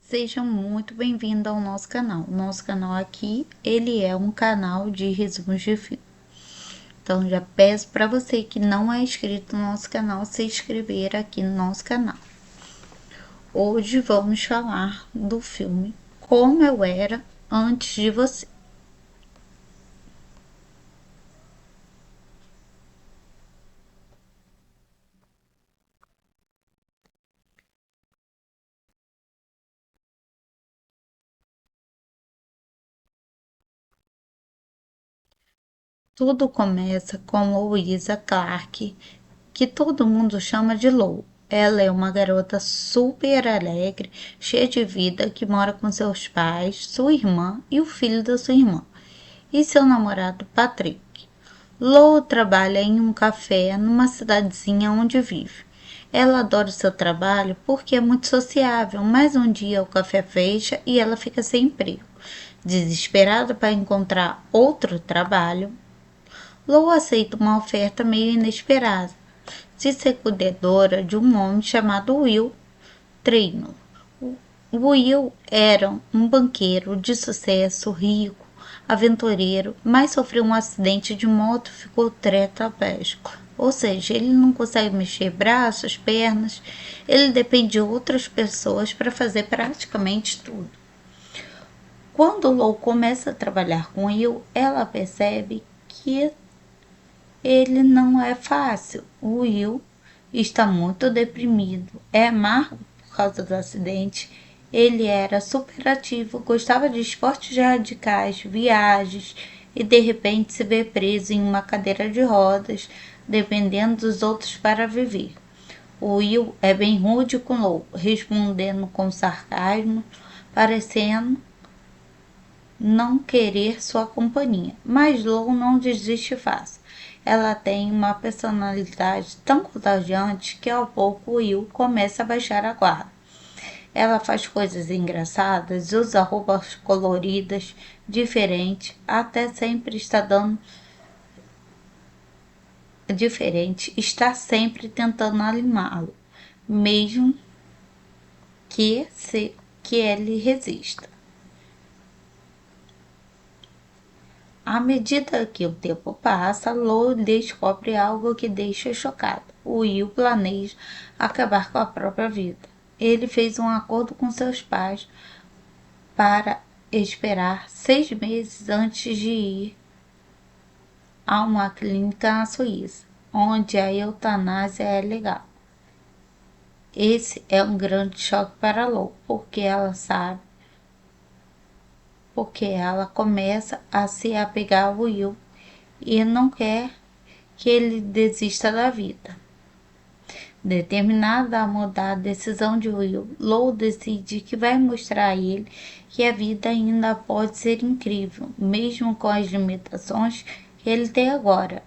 Sejam muito bem-vindos ao nosso canal. O nosso canal aqui, ele é um canal de resumos de filme. Então, já peço para você que não é inscrito no nosso canal, se inscrever aqui no nosso canal. Hoje vamos falar do filme Como Eu Era Antes de Você. Tudo começa com Louisa Clark, que todo mundo chama de Lou. Ela é uma garota super alegre, cheia de vida, que mora com seus pais, sua irmã e o filho da sua irmã, e seu namorado Patrick. Lou trabalha em um café numa cidadezinha onde vive. Ela adora o seu trabalho porque é muito sociável, mas um dia o café fecha e ela fica sem emprego. Desesperada para encontrar outro trabalho, Lou aceita uma oferta meio inesperada de ser cuidadora de um homem chamado Will Traynor. Will era um banqueiro de sucesso, rico, aventureiro, mas sofreu um acidente de moto e ficou tetraplégico. Ou seja, ele não consegue mexer braços, pernas, ele depende de outras pessoas para fazer praticamente tudo. Quando Lou começa a trabalhar com Will, ela percebe que ele não é fácil. O Will está muito deprimido, é amargo por causa do acidente. Ele era super ativo, gostava de esportes radicais, viagens e de repente se vê preso em uma cadeira de rodas, dependendo dos outros para viver. O Will é bem rude com Lou, respondendo com sarcasmo, parecendo não querer sua companhia, mas Lou não desiste fácil. Ela tem uma personalidade tão contagiante que ao pouco Will começa a baixar a guarda. Ela faz coisas engraçadas, usa roupas coloridas, diferentes, até sempre está dando diferente, está sempre tentando animá-lo, mesmo que ele resista. À medida que o tempo passa, Lou descobre algo que deixa chocado. O Will planeja acabar com a própria vida. Ele fez um acordo com seus pais para esperar 6 meses antes de ir a uma clínica na Suíça, onde a eutanásia é legal. Esse é um grande choque para Lou, porque ela começa a se apegar ao Will e não quer que ele desista da vida. Determinada a mudar a decisão de Will, Lou decide que vai mostrar a ele que a vida ainda pode ser incrível, mesmo com as limitações que ele tem agora.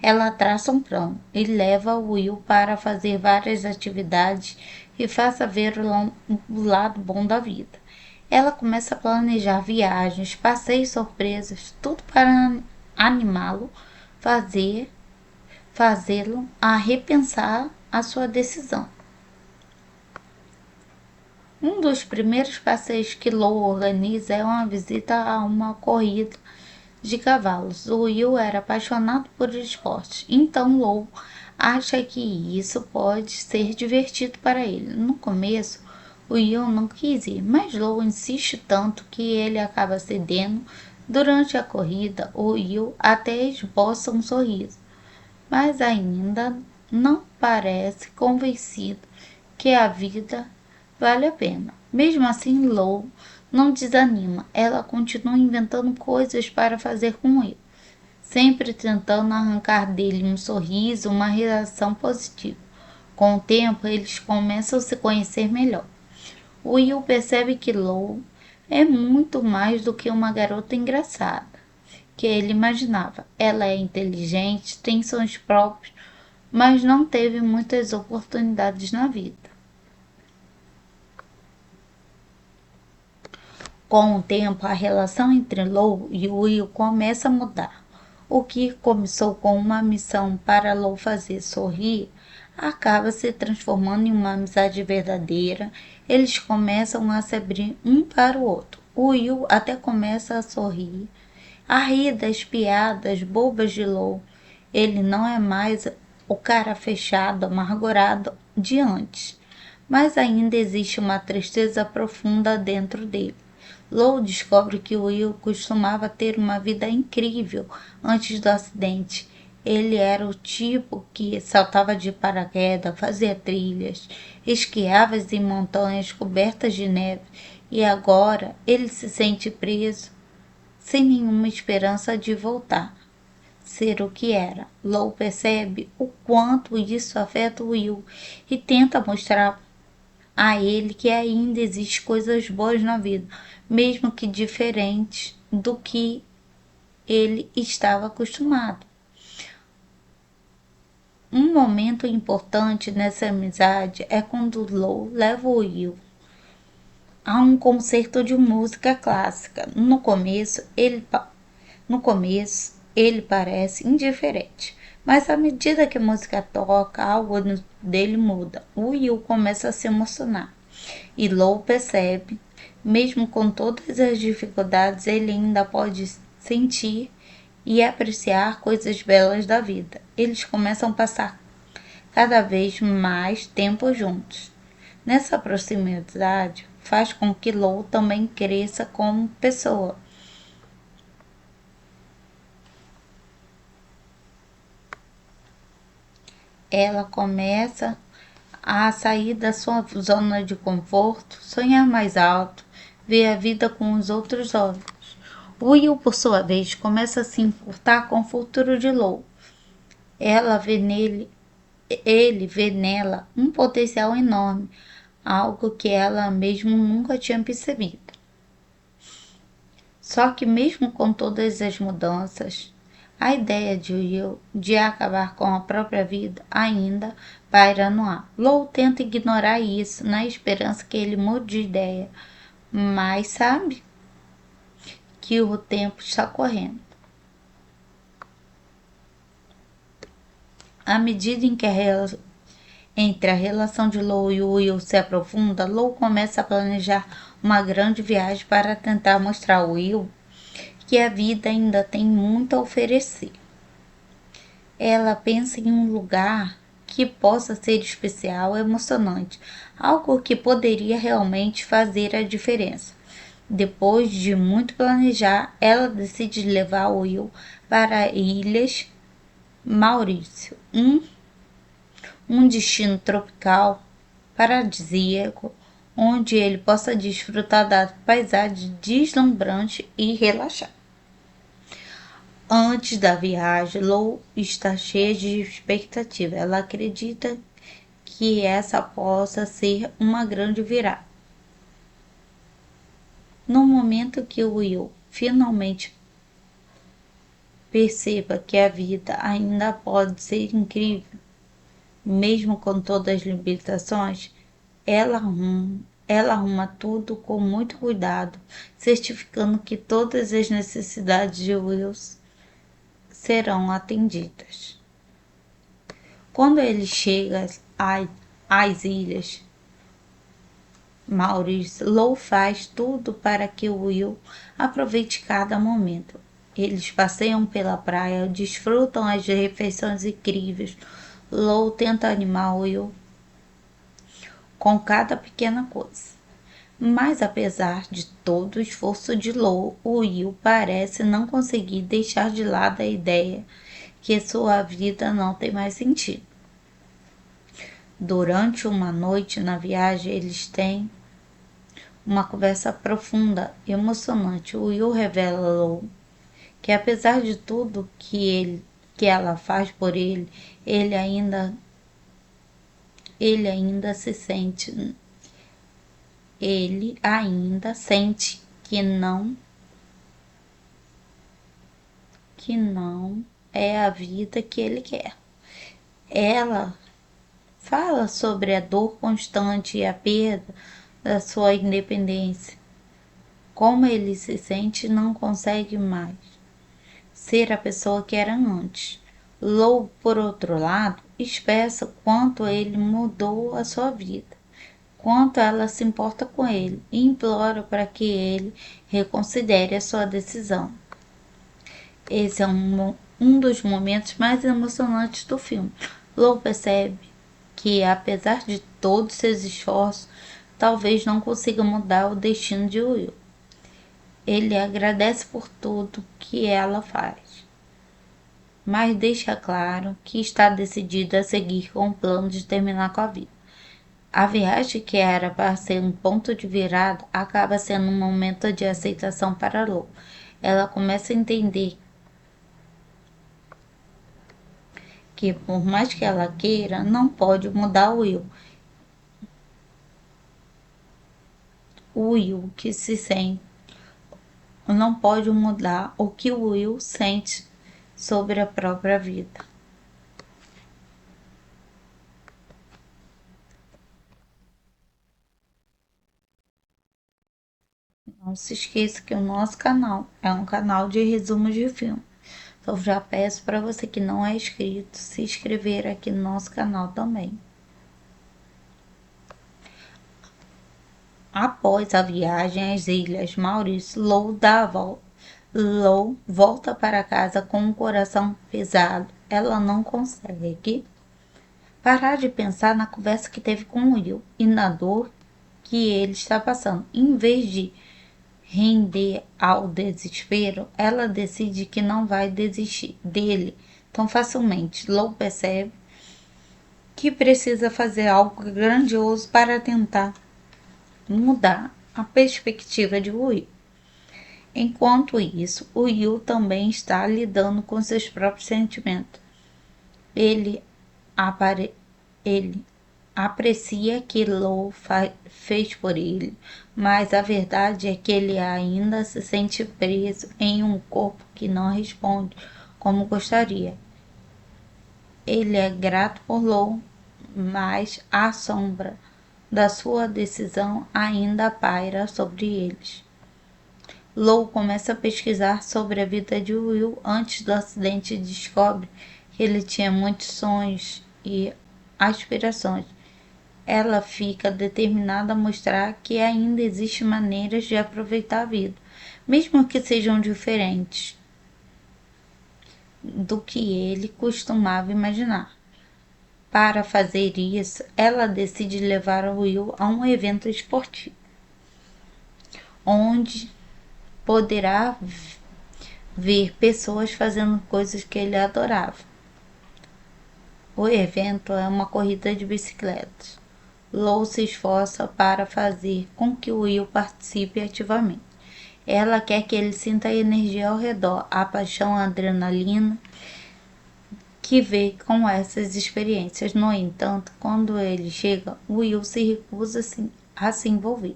Ela traça um plano e leva Will para fazer várias atividades e faça ver o lado bom da vida. Ela começa a planejar viagens, passeios surpresas, tudo para animá-lo, fazê-lo a repensar a sua decisão. Um dos primeiros passeios que Lou organiza é uma visita a uma corrida de cavalos. O Will era apaixonado por esportes, então Lou acha que isso pode ser divertido para ele. No começo, o Will não quis ir, mas Lou insiste tanto que ele acaba cedendo. Durante a corrida, o Will até esboça um sorriso, mas ainda não parece convencido que a vida vale a pena. Mesmo assim, Lou não desanima. Ela continua inventando coisas para fazer com ele, sempre tentando arrancar dele um sorriso, uma reação positiva. Com o tempo, eles começam a se conhecer melhor. Will percebe que Lou é muito mais do que uma garota engraçada que ele imaginava. Ela é inteligente, tem sonhos próprios, mas não teve muitas oportunidades na vida. Com o tempo, a relação entre Lou e Will começa a mudar. O que começou com uma missão para Lou fazer sorrir acaba se transformando em uma amizade verdadeira. Eles começam a se abrir um para o outro. O Will até começa a sorrir, a rir das piadas bobas de Lou. Ele não é mais o cara fechado, amargurado de antes, mas ainda existe uma tristeza profunda dentro dele. Lou descobre que Will costumava ter uma vida incrível antes do acidente. Ele era o tipo que saltava de paraquedas, fazia trilhas, esquiava em montanhas cobertas de neve, e agora ele se sente preso, sem nenhuma esperança de voltar ser o que era. Lou percebe o quanto isso afeta Will e tenta mostrar a ele que ainda existem coisas boas na vida, mesmo que diferentes do que ele estava acostumado. Um momento importante nessa amizade é quando Lou leva o Will a um concerto de música clássica. No começo, ele parece indiferente, mas à medida que a música toca, algo dele muda. O Will começa a se emocionar e Lou percebe, mesmo com todas as dificuldades, ele ainda pode sentir e apreciar coisas belas da vida. Eles começam a passar cada vez mais tempo juntos. Nessa proximidade faz com que Lou também cresça como pessoa. Ela começa a sair da sua zona de conforto, sonhar mais alto, ver a vida com os outros olhos. Will, por sua vez, começa a se importar com o futuro de Lou. Ela vê nele, ele vê nela um potencial enorme, algo que ela mesmo nunca tinha percebido. Só que mesmo com todas as mudanças, a ideia de Will de acabar com a própria vida ainda paira no ar. Lou tenta ignorar isso na esperança que ele mude de ideia, mas sabe que o tempo está correndo. À medida em que entre a relação de Lou e Will se aprofunda, Lou começa a planejar uma grande viagem para tentar mostrar a Will que a vida ainda tem muito a oferecer. Ela pensa em um lugar que possa ser especial, emocionante, algo que poderia realmente fazer a diferença. Depois de muito planejar, ela decide levar Will para Ilhas Maurício, um destino tropical paradisíaco, onde ele possa desfrutar da paisagem deslumbrante e relaxar. Antes da viagem, Lou está cheia de expectativa. Ela acredita que essa possa ser uma grande virada. No momento que Will finalmente perceba que a vida ainda pode ser incrível, mesmo com todas as limitações, ela arruma tudo com muito cuidado, certificando que todas as necessidades de Will serão atendidas. Quando ele chega às ilhas Maurício, Lou faz tudo para que Will aproveite cada momento. Eles passeiam pela praia, desfrutam as refeições incríveis. Lou tenta animar Will com cada pequena coisa. Mas apesar de todo o esforço de Lou, Will parece não conseguir deixar de lado a ideia que sua vida não tem mais sentido. Durante uma noite na viagem, eles têm uma conversa profunda e emocionante. Will revela a Lou que apesar de tudo que ela faz por ele, ele ainda se sente ele ainda sente que não é a vida que ele quer. Ela fala sobre a dor constante e a perda da sua independência. Como ele se sente, não consegue mais ser a pessoa que era antes. Lou, por outro lado, expressa quanto ele mudou a sua vida, quanto ela se importa com ele e implora para que ele reconsidere a sua decisão. Esse é um dos momentos mais emocionantes do filme. Lou percebe que, apesar de todos seus esforços, talvez não consiga mudar o destino de Will. Ele agradece por tudo que ela faz, mas deixa claro que está decidido a seguir com o plano de terminar com a vida. A viagem, que era para ser um ponto de virada, acaba sendo um momento de aceitação para Lou. Ela começa a entender que, por mais que ela queira, não pode mudar o Will. O Will que se sente não pode mudar o que o Will sente sobre a própria vida. Não se esqueça que o nosso canal é um canal de resumos de filme. Então já peço para você que não é inscrito se inscrever aqui no nosso canal também. Após a viagem às Ilhas Maurício, Lou volta para casa com um coração pesado. Ela não consegue parar de pensar na conversa que teve com Will e na dor que ele está passando. Em vez de render ao desespero, ela decide que não vai desistir dele tão facilmente. Lou percebe que precisa fazer algo grandioso para tentar mudar a perspectiva de Will. Enquanto isso, o Will também está lidando com seus próprios sentimentos. Ele, ele aprecia que Lou fez por ele, mas a verdade é que ele ainda se sente preso em um corpo que não responde como gostaria. Ele é grato por Lou, mas a sombra da sua decisão ainda paira sobre eles. Lou começa a pesquisar sobre a vida de Will antes do acidente e descobre que ele tinha muitos sonhos e aspirações. Ela fica determinada a mostrar que ainda existem maneiras de aproveitar a vida, mesmo que sejam diferentes do que ele costumava imaginar. Para fazer isso, ela decide levar Will a um evento esportivo, onde poderá ver pessoas fazendo coisas que ele adorava. O evento é uma corrida de bicicletas. Lou se esforça para fazer com que Will participe ativamente. Ela quer que ele sinta a energia ao redor, a paixão, a adrenalina que vê com essas experiências. No entanto, quando ele chega, Will se recusa a se envolver.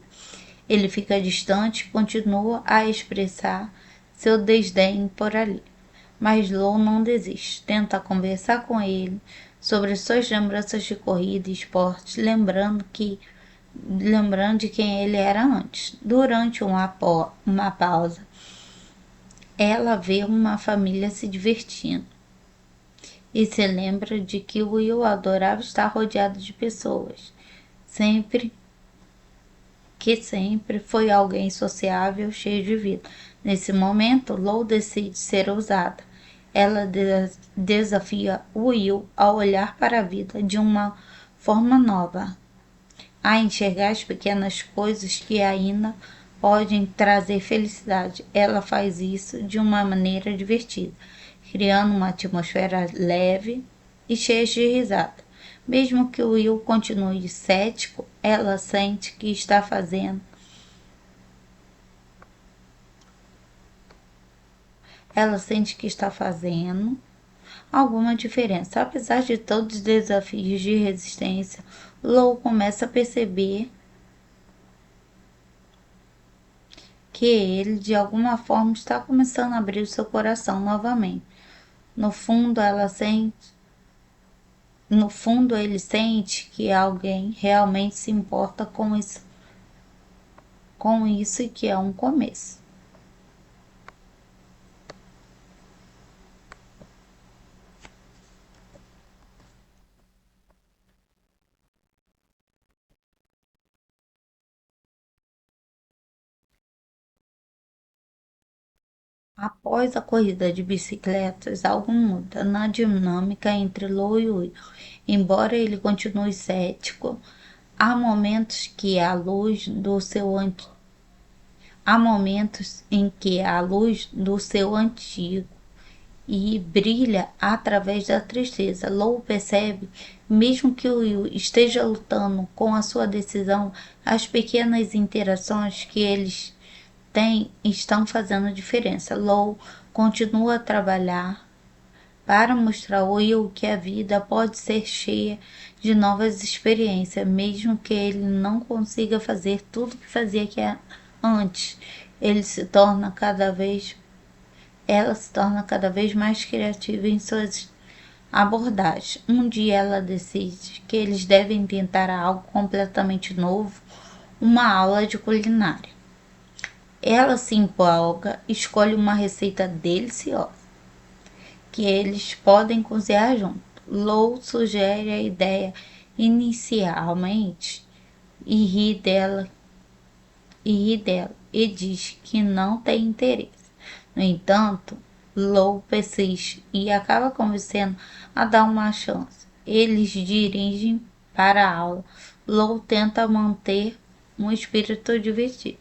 Ele fica distante e continua a expressar seu desdém por ali. Mas Lou não desiste. Tenta conversar com ele sobre suas lembranças de corrida e esporte, lembrando de quem ele era antes. Durante uma pausa, ela vê uma família se divertindo e se lembra de que Will adorava estar rodeado de pessoas, sempre foi alguém sociável, cheio de vida. Nesse momento, Lou decide ser ousada. Ela desafia Will a olhar para a vida de uma forma nova, a enxergar as pequenas coisas que ainda podem trazer felicidade. Ela faz isso de uma maneira divertida, criando uma atmosfera leve e cheia de risada. Mesmo que Will continue cético, ela sente que está fazendo alguma diferença. Apesar de todos os desafios de resistência, Lou começa a perceber que ele, de alguma forma, está começando a abrir o seu coração novamente. No fundo, ele sente que alguém realmente se importa com isso e que é um começo. Após a corrida de bicicletas, algo muda na dinâmica entre Lou e Will. Embora ele continue cético, há momentos que a luz do seu há momentos em que a luz do seu antigo e brilha através da tristeza. Lou percebe, mesmo que Will esteja lutando com a sua decisão, as pequenas interações que eles têm estão fazendo diferença. Lou continua a trabalhar para mostrar ao Will que a vida pode ser cheia de novas experiências, mesmo que ele não consiga fazer tudo que fazia antes. Ele se torna cada vez ela se torna cada vez mais criativa em suas abordagens. Um dia ela decide que eles devem tentar algo completamente novo, uma aula de culinária. Ela se empolga, escolhe uma receita deliciosa que eles podem cozinhar junto. Lou sugere a ideia inicialmente e ri dela e diz que não tem interesse. No entanto, Lou persiste e acaba convencendo a dar uma chance. Eles dirigem para a aula. Lou tenta manter um espírito divertido.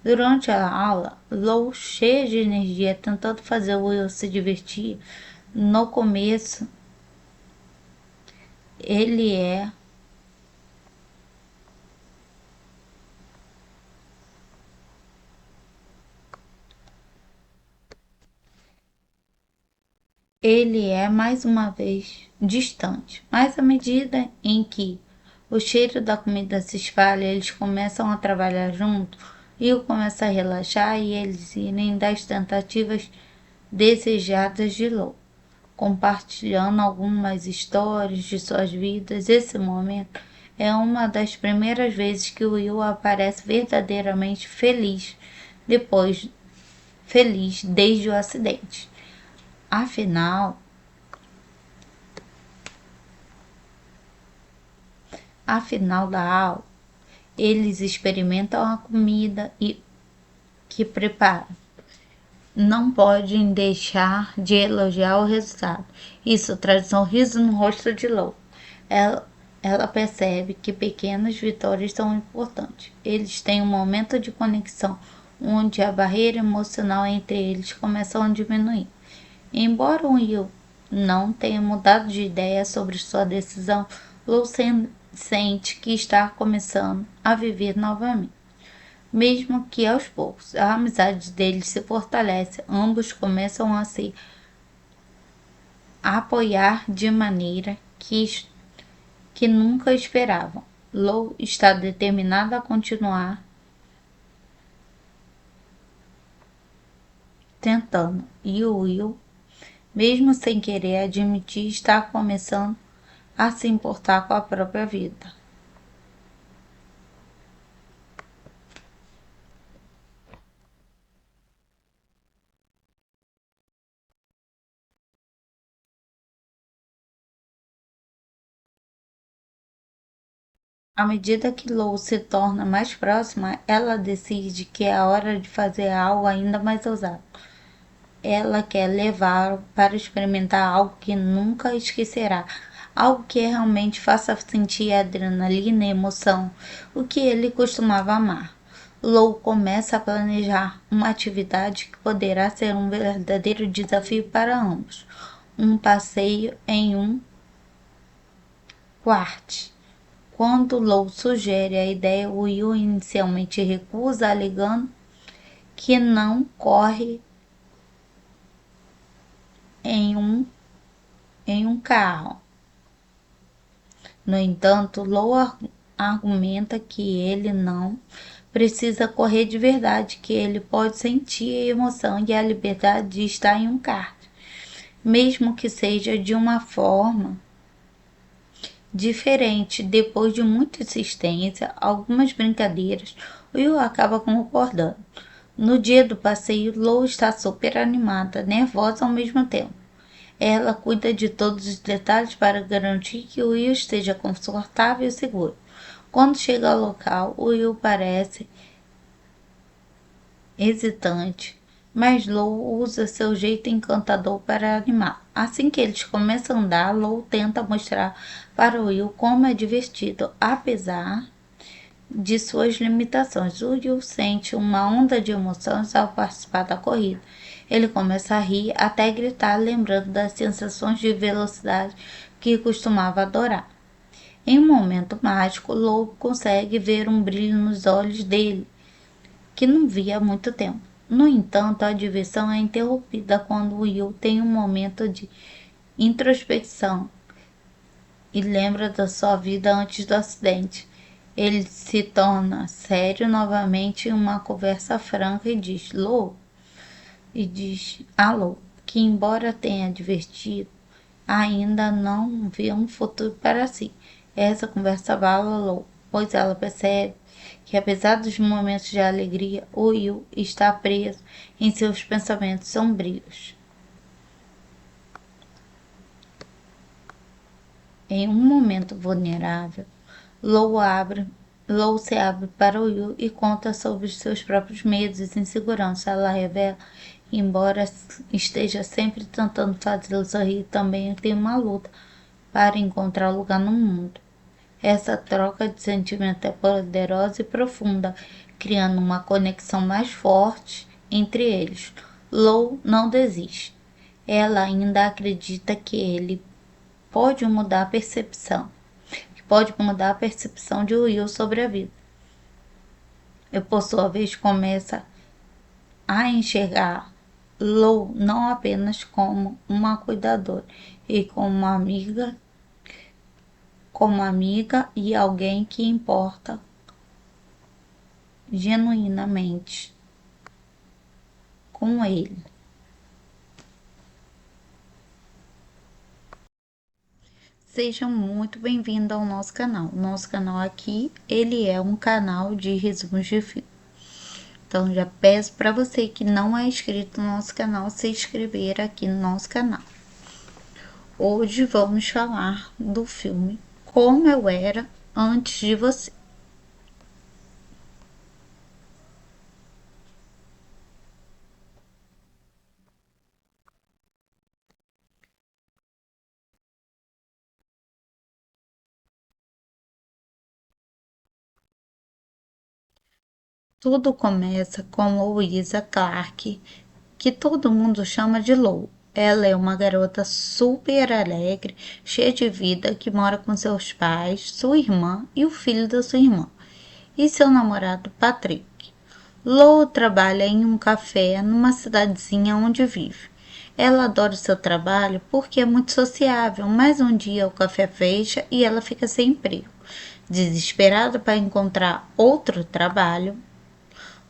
Durante a aula, Lou, cheia de energia, tentando fazer o Will se divertir. No começo, ele é Ele é mais uma vez distante, mas à medida em que o cheiro da comida se espalha, eles começam a trabalhar junto e o começa a relaxar e eles irem das tentativas desejadas de Lou, compartilhando algumas histórias de suas vidas. Esse momento é uma das primeiras vezes que o Will aparece verdadeiramente depois feliz desde o acidente. Afinal, Afinal da aula, eles experimentam a comida que preparam. Não podem deixar de elogiar o resultado. Isso traz um sorriso no rosto de Lou. Ela percebe que pequenas vitórias são importantes. Eles têm um momento de conexão onde a barreira emocional entre eles começa a diminuir. Embora o Will não tenha mudado de ideia sobre sua decisão, Lou sente que está começando a viver novamente. Mesmo que aos poucos, a amizade deles se fortalece, ambos começam a se apoiar de maneira que nunca esperavam. Lou está determinada a continuar tentando, e o Will, mesmo sem querer admitir, está começando a se importar com a própria vida. À medida que Lou se torna mais próxima, ela decide que é hora de fazer algo ainda mais ousado. Ela quer levá-lo para experimentar algo que nunca esquecerá, algo que realmente faça sentir a adrenalina e emoção, o que ele costumava amar. Lou começa a planejar uma atividade que poderá ser um verdadeiro desafio para ambos: um passeio em um quart. Quando Lou sugere a ideia, Will inicialmente recusa, alegando que não corre em um carro. No entanto, Lou argumenta que ele não precisa correr de verdade, que ele pode sentir a emoção e a liberdade de estar em um kart, mesmo que seja de uma forma diferente. Depois de muita insistência, algumas brincadeiras, Will acaba concordando. No dia do passeio, Lou está super animada, nervosa ao mesmo tempo. Ela cuida de todos os detalhes para garantir que o Will esteja confortável e seguro. Quando chega ao local, o Will parece hesitante, mas Lou usa seu jeito encantador para animar. Assim que eles começam a andar, Lou tenta mostrar para Will como é divertido, apesar de suas limitações. Will sente uma onda de emoções ao participar da corrida. Ele começa a rir até gritar, lembrando das sensações de velocidade que costumava adorar. Em um momento mágico, Lou consegue ver um brilho nos olhos dele, que não via há muito tempo. No entanto, a diversão é interrompida quando Will tem um momento de introspecção e lembra da sua vida antes do acidente. Ele se torna sério novamente em uma conversa franca e diz alô, que embora tenha divertido, ainda não vê um futuro para si. Essa conversa abala Lou, pois ela percebe que apesar dos momentos de alegria, o Will está preso em seus pensamentos sombrios. Em um momento vulnerável, Lou se abre para Will e conta sobre os seus próprios medos e inseguranças. Ela revela que, embora esteja sempre tentando fazê-lo sorrir, também tem uma luta para encontrar lugar no mundo. Essa troca de sentimento é poderosa e profunda, criando uma conexão mais forte entre eles. Lou não desiste. Ela ainda acredita que ele pode mudar a percepção, de Will sobre a vida. E por sua vez começa a enxergar Lou não apenas como uma cuidadora e como amiga e alguém que importa genuinamente com ele. Sejam muito bem-vindos ao nosso canal. Nosso canal aqui, ele é um canal de resumos de filme. Então, já peço para você que não é inscrito no nosso canal, se inscrever aqui no nosso canal. Hoje vamos falar do filme Como Eu Era Antes de Você. Tudo começa com Louisa Clark, que todo mundo chama de Lou. Ela é uma garota super alegre, cheia de vida, que mora com seus pais, sua irmã e o filho da sua irmã, e seu namorado Patrick. Lou trabalha em um café numa cidadezinha onde vive. Ela adora o seu trabalho porque é muito sociável, mas um dia o café fecha e ela fica sem emprego. Desesperada para encontrar outro trabalho,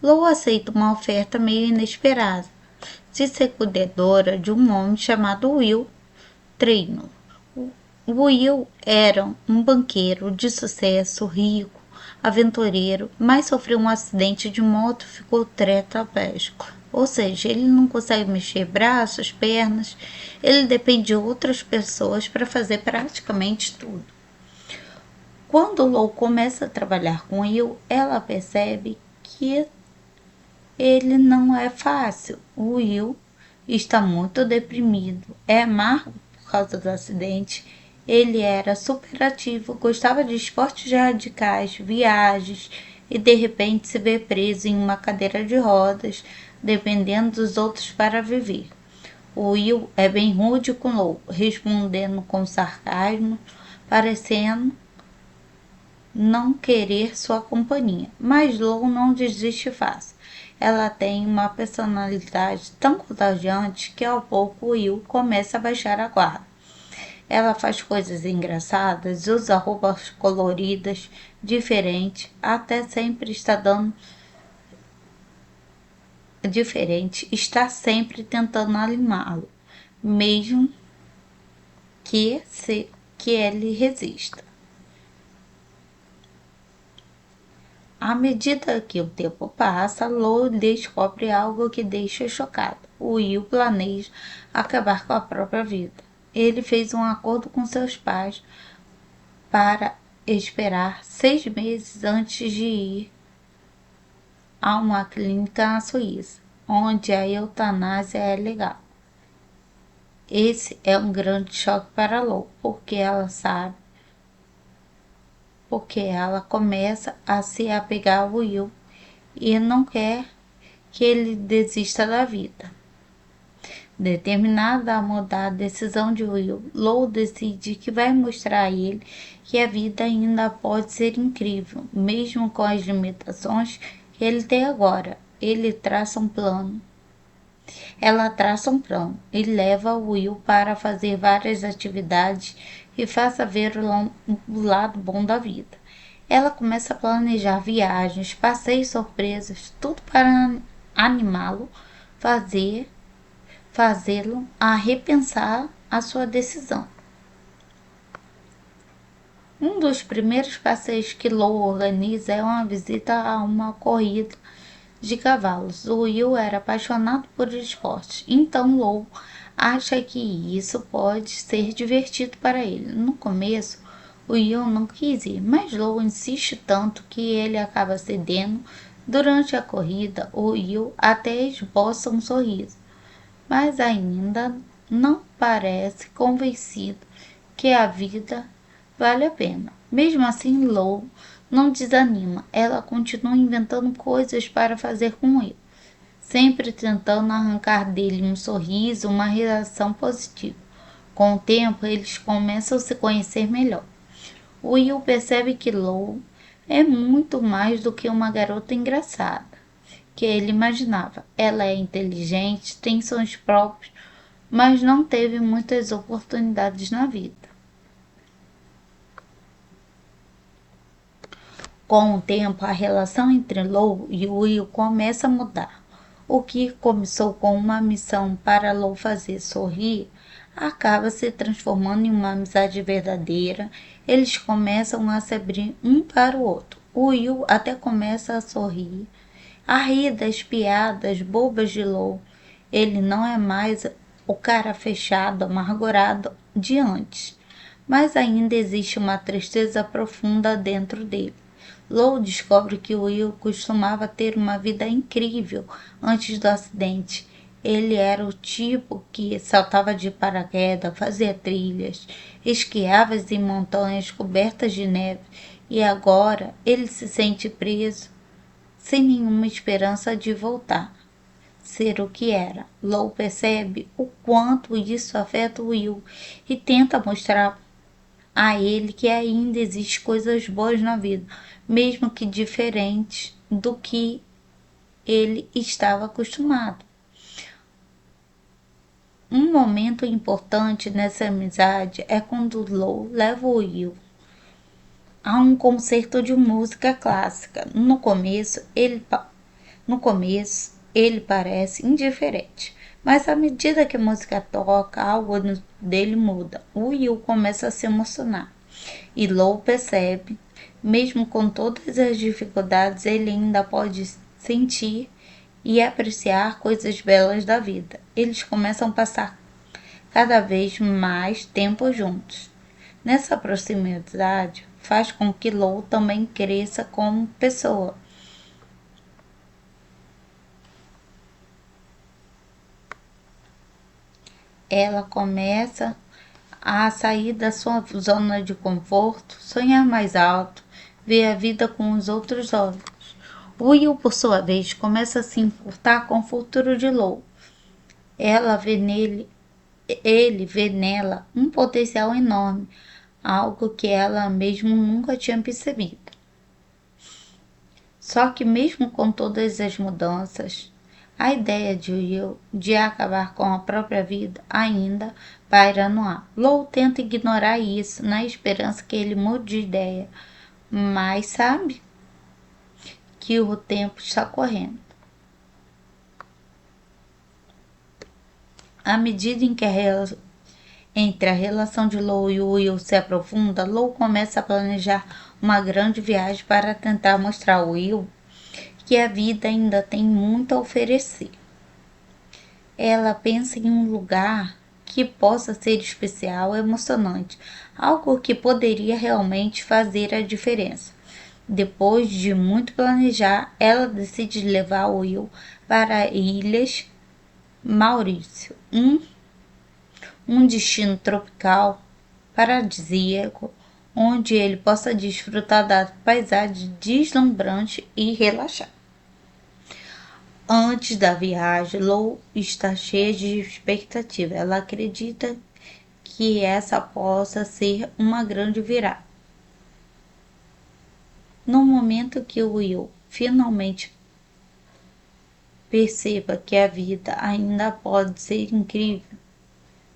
Lou aceita uma oferta meio inesperada de ser cuidadora de um homem chamado Will Traynor. Will era um banqueiro de sucesso, rico, aventureiro, mas sofreu um acidente de moto e ficou tetraplégico. Ou seja, ele não consegue mexer braços, pernas, ele depende de outras pessoas para fazer praticamente tudo. Quando Lou começa a trabalhar com Will, ela percebe que ele não é fácil. O Will está muito deprimido, é amargo por causa do acidente. Ele era super ativo, gostava de esportes radicais, viagens e de repente se vê preso em uma cadeira de rodas, dependendo dos outros para viver. O Will é bem rude com Lou, respondendo com sarcasmo, parecendo não querer sua companhia. Mas Lou não desiste fácil. Ela tem uma personalidade tão contagiante que ao pouco Will começa a baixar a guarda. Ela faz coisas engraçadas, usa roupas coloridas, diferentes, até sempre está dando diferente, está sempre tentando animá-lo, mesmo que ele resista. À medida que o tempo passa, Lou descobre algo que deixa chocado. O Will planeja acabar com a própria vida. Ele fez um acordo com seus pais para esperar 6 meses antes de ir a uma clínica na Suíça. onde a eutanásia é legal. Esse é um grande choque para Lou, porque ela começa a se apegar ao Will e não quer que ele desista da vida. Determinada a mudar a decisão de Will, Lou decide que vai mostrar a ele que a vida ainda pode ser incrível, mesmo com as limitações que ele tem agora. Ela traça um plano e leva Will para fazer várias atividades e faça ver o lado bom da vida. Ela começa a planejar viagens, passeios surpresas, tudo para animá-lo, fazê-lo a repensar a sua decisão. Um dos primeiros passeios que Lou organiza é uma visita a uma corrida de cavalos. O Will era apaixonado por esportes, então Lou acha que isso pode ser divertido para ele. No começo, o Will não quis ir, mas Lou insiste tanto que ele acaba cedendo. Durante a corrida, o Will até esboça um sorriso, mas ainda não parece convencido que a vida vale a pena. Mesmo assim, Lou não desanima. Ela continua inventando coisas para fazer com ele, sempre tentando arrancar dele um sorriso, uma reação positiva. Com o tempo, eles começam a se conhecer melhor. Will percebe que Lou é muito mais do que uma garota engraçada que ele imaginava. Ela é inteligente, tem sonhos próprios, mas não teve muitas oportunidades na vida. Com o tempo, a relação entre Lou e Will começa a mudar. O que começou com uma missão para Lou fazer sorrir acaba se transformando em uma amizade verdadeira. Eles começam a se abrir um para o outro. O Will até começa a sorrir, a rir das piadas bobas de Lou. Ele não é mais o cara fechado, amargurado de antes, mas ainda existe uma tristeza profunda dentro dele. Lou descobre que Will costumava ter uma vida incrível antes do acidente. Ele era o tipo que saltava de paraquedas, fazia trilhas, esquiava em montanhas cobertas de neve e agora ele se sente preso, sem nenhuma esperança de voltar ser o que era. Lou percebe o quanto isso afeta Will e tenta mostrar a ele que ainda existe coisas boas na vida, mesmo que diferentes do que ele estava acostumado. Um momento importante nessa amizade é quando Lou leva o Will a um concerto de música clássica. No começo, ele parece indiferente, mas à medida que a música toca, algo dele muda. O Will começa a se emocionar e Lou percebe, mesmo com todas as dificuldades, ele ainda pode sentir e apreciar coisas belas da vida. Eles começam a passar cada vez mais tempo juntos. Nessa proximidade faz com que Lou também cresça como pessoa. Ela começa a sair da sua zona de conforto, sonhar mais alto, ver a vida com os outros olhos. Will, por sua vez, começa a se importar com o futuro de Lou. Ele vê nela um potencial enorme, algo que ela mesmo nunca tinha percebido. Só que mesmo com todas as mudanças, a ideia de Will de acabar com a própria vida ainda paira no ar. Lou tenta ignorar isso na esperança que ele mude de ideia, mas sabe que o tempo está correndo. À medida em que entre a relação de Lou e Will se aprofunda, Lou começa a planejar uma grande viagem para tentar mostrar a Will que a vida ainda tem muito a oferecer. Ela pensa em um lugar que possa ser especial, emocionante, algo que poderia realmente fazer a diferença. Depois de muito planejar, ela decide levar Will para Ilhas Maurício, um destino tropical paradisíaco onde ele possa desfrutar da paisagem deslumbrante e relaxar. Antes da viagem, Lou está cheia de expectativa. Ela acredita que essa possa ser uma grande virada. No momento que Will finalmente perceba que a vida ainda pode ser incrível,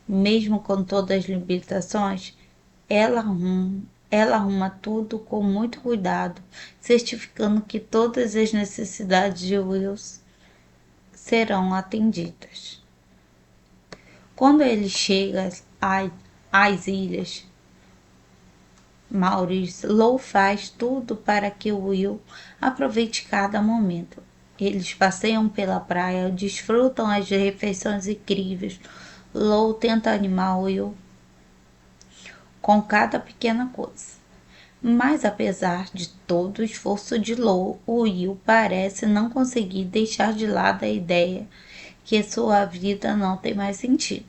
mesmo com todas as limitações, ela arruma tudo com muito cuidado, certificando que todas as necessidades de Will serão atendidas. Quando ele chega às ilhas Maurício, Lou faz tudo para que Will aproveite cada momento. Eles passeiam pela praia, desfrutam as refeições incríveis. Lou tenta animar Will com cada pequena coisa. Mas apesar de todo o esforço de Lou, Will parece não conseguir deixar de lado a ideia que sua vida não tem mais sentido.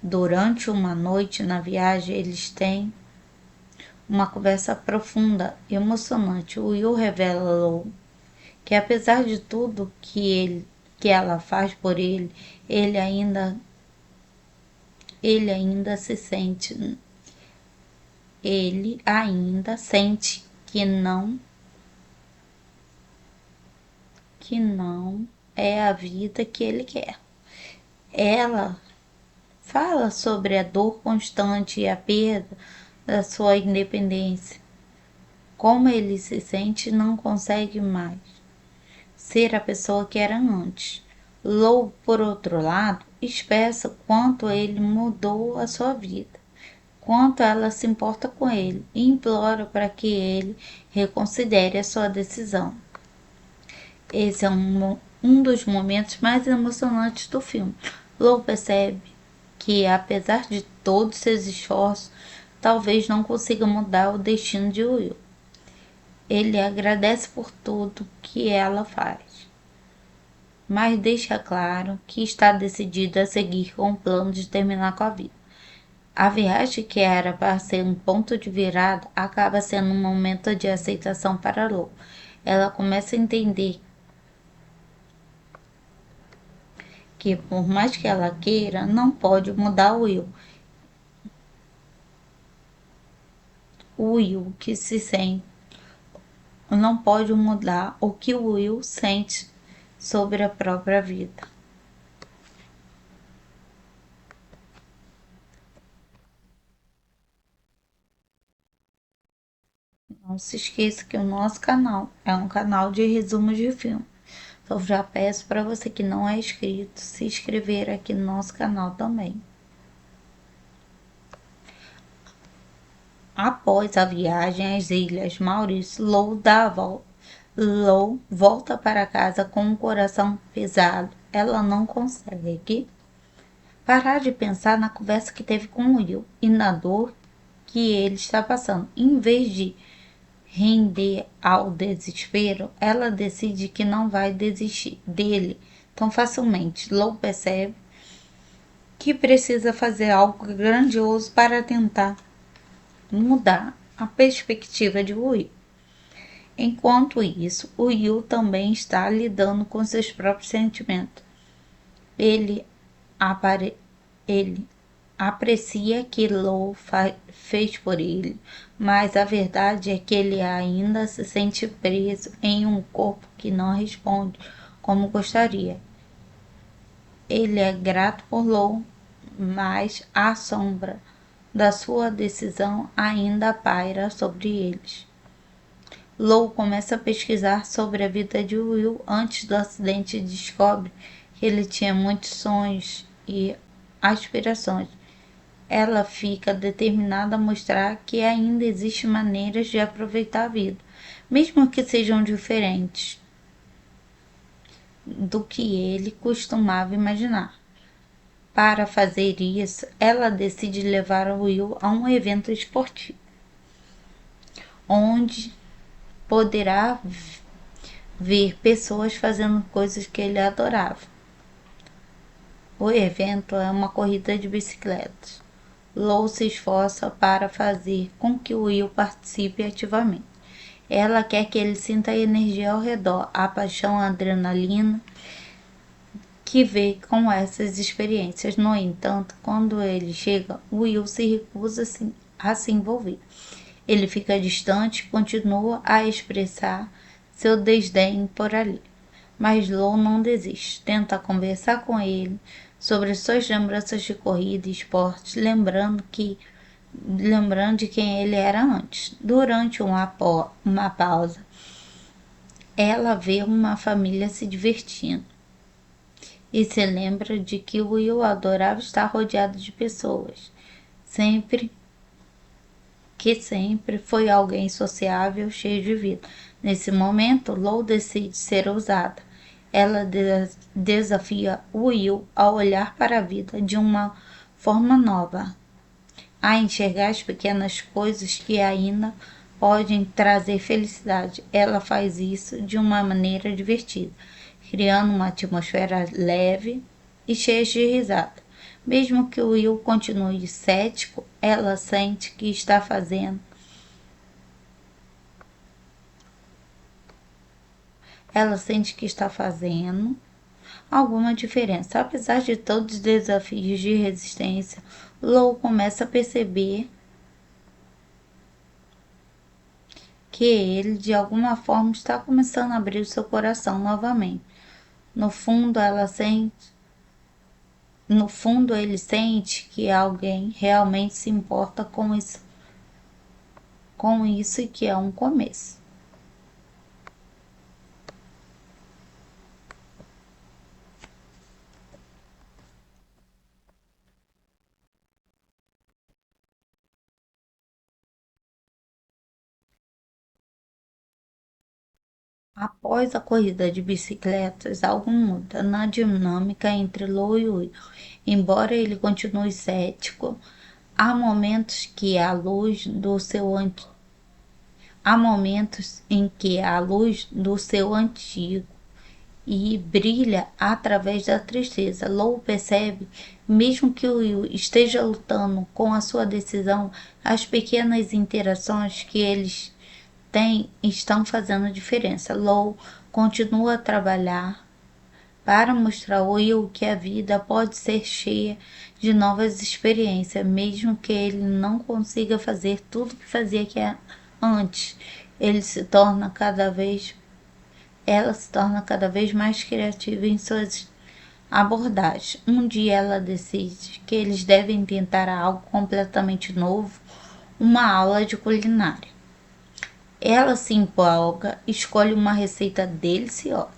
Durante uma noite na viagem, eles têm uma conversa profunda e emocionante. Will revela a Lou que apesar de tudo que ela faz por ele, ele ainda se sente ele ainda sente que não é a vida que ele quer. Ela fala sobre a dor constante e a perda da sua independência. Como ele se sente não consegue mais ser a pessoa que era antes. Lou, por outro lado, expressa quanto ele mudou a sua vida, quanto ela se importa com ele e implora para que ele reconsidere a sua decisão. Esse é um dos momentos mais emocionantes do filme. Lou percebe que, apesar de todos seus esforços, talvez não consiga mudar o destino de Will. Ele agradece por tudo que ela faz, mas deixa claro que está decidido a seguir com o plano de terminar com a vida. A viagem, que era para ser um ponto de virada, acaba sendo um momento de aceitação para Lou. Ela começa a entender que, por mais que ela queira, não pode mudar o Will. O Will que se sente não pode mudar o que o Will sente sobre a própria vida. Não se esqueça que o nosso canal é um canal de resumos de filme. Então já peço para você que não é inscrito se inscrever aqui no nosso canal também. Após a viagem às Ilhas Maurício, Lou volta para casa com um coração pesado. Ela não consegue parar de pensar na conversa que teve com Will e na dor que ele está passando. Em vez de render ao desespero, ela decide que não vai desistir dele tão facilmente. Lou percebe que precisa fazer algo grandioso para tentar mudar a perspectiva de Will. Enquanto isso, o Will também está lidando com seus próprios sentimentos. Ele, ele aprecia que Lou fez por ele, mas a verdade é que ele ainda se sente preso em um corpo que não responde como gostaria. Ele é grato por Lou, mas a sombra da sua decisão ainda paira sobre eles. Lou começa a pesquisar sobre a vida de Will antes do acidente e descobre que ele tinha muitos sonhos e aspirações. Ela fica determinada a mostrar que ainda existem maneiras de aproveitar a vida, mesmo que sejam diferentes do que ele costumava imaginar. Para fazer isso, ela decide levar Will a um evento esportivo. onde poderá ver pessoas fazendo coisas que ele adorava. O evento é uma corrida de bicicletas. Lou se esforça para fazer com que Will participe ativamente. Ela quer que ele sinta a energia ao redor, a paixão, a adrenalina que vê com essas experiências. No entanto, quando ele chega, Will se recusa a se envolver. Ele fica distante e continua a expressar seu desdém por ali. Mas Lou não desiste. Tenta conversar com ele sobre suas lembranças de corrida e esportes, lembrando de quem ele era antes. Durante uma pausa, ela vê uma família se divertindo e se lembra de que Will adorava estar rodeado de pessoas, sempre foi alguém sociável, cheio de vida. Nesse momento, Lou decide ser ousada. Ela desafia Will a olhar para a vida de uma forma nova, a enxergar as pequenas coisas que ainda podem trazer felicidade. Ela faz isso de uma maneira divertida, criando uma atmosfera leve e cheia de risada. Mesmo que Will continue cético, ela sente que está fazendo alguma diferença. Apesar de todos os desafios de resistência, Lou começa a perceber que ele, de alguma forma, está começando a abrir o seu coração novamente. No fundo, ele sente que alguém realmente se importa com isso e que é um começo. Após a corrida de bicicletas, algo muda na dinâmica entre Lou e Will. Embora ele continue cético, há momentos em que a luz do seu antigo e brilha através da tristeza. Lou percebe, mesmo que Will esteja lutando com a sua decisão, as pequenas interações que eles estão fazendo diferença. Lou continua a trabalhar para mostrar ao Will que a vida pode ser cheia de novas experiências, mesmo que ele não consiga fazer tudo que fazia antes. Ela se torna cada vez mais criativa em suas abordagens. Um dia ela decide que eles devem tentar algo completamente novo, uma aula de culinária. Ela se empolga, escolhe uma receita deliciosa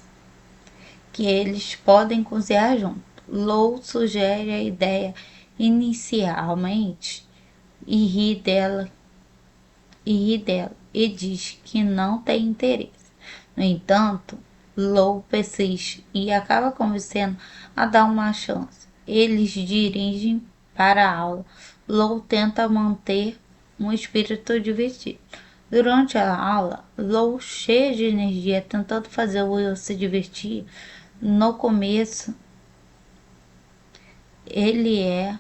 que eles podem cozinhar junto. Lou sugere a ideia inicialmente e ri dela e diz que não tem interesse. No entanto, Lou persiste e acaba convencendo a dar uma chance. Eles dirigem para a aula. Lou tenta manter um espírito divertido. Durante a aula, Lou, cheia de energia, tentando fazer Will se divertir. No começo, ele é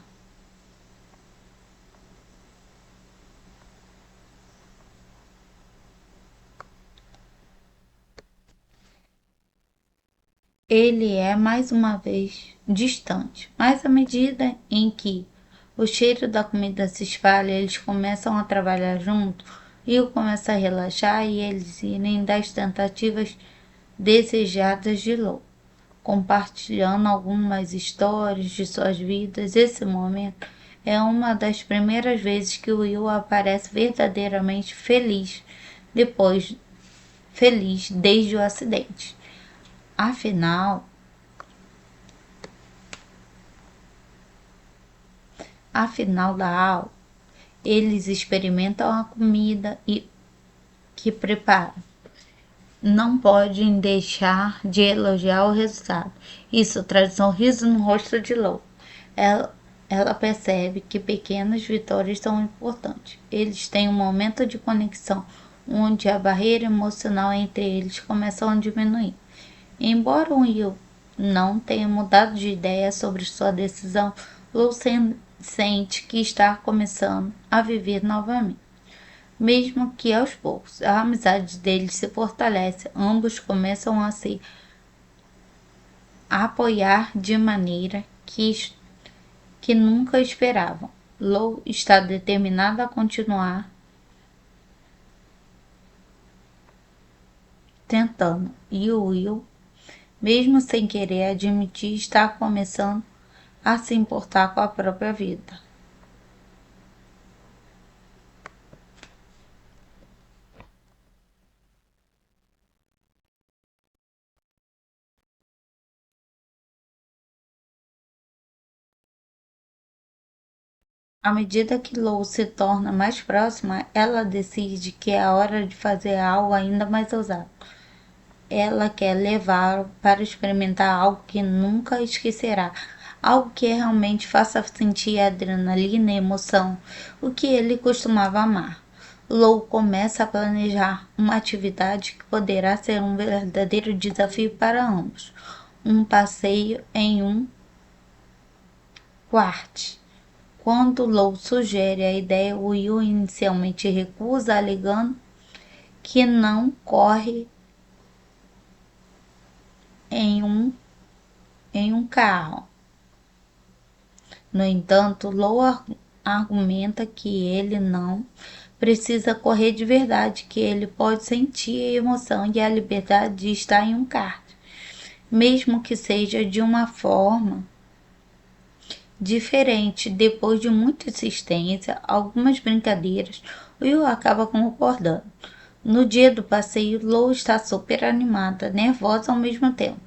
mais uma vez distante, mas à medida em que o cheiro da comida se espalha, eles começam a trabalhar junto e começa a relaxar e eles irem das tentativas desejadas de Lou, compartilhando algumas histórias de suas vidas. Esse momento é uma das primeiras vezes que Will aparece verdadeiramente feliz desde o acidente. Afinal da aula, eles experimentam a comida que preparam. Não podem deixar de elogiar o resultado. Isso traz um sorriso no rosto de Lou. Ela percebe que pequenas vitórias são importantes. Eles têm um momento de conexão. onde a barreira emocional entre eles começa a diminuir. Embora Will não tenha mudado de ideia sobre sua decisão, Lou sente que está começando a viver novamente. Mesmo que aos poucos, a amizade deles se fortalece, ambos começam a se apoiar de maneira que nunca esperavam. Lou está determinado a continuar tentando, e o Will, mesmo sem querer admitir, está começando a se importar com a própria vida. À medida que Lou se torna mais próxima, ela decide que é a hora de fazer algo ainda mais ousado. Ela quer levá-lo para experimentar algo que nunca esquecerá, algo que realmente faça sentir a adrenalina e emoção, o que ele costumava amar. Lou começa a planejar uma atividade que poderá ser um verdadeiro desafio para ambos: um passeio em um quart. Quando Lou sugere a ideia, Will inicialmente recusa, alegando que não corre em um, em um carro. No entanto, Lou argumenta que ele não precisa correr de verdade, que ele pode sentir a emoção e a liberdade de estar em um kart, mesmo que seja de uma forma diferente. Depois de muita insistência, algumas brincadeiras, Will acaba concordando. No dia do passeio, Lou está super animada, nervosa ao mesmo tempo.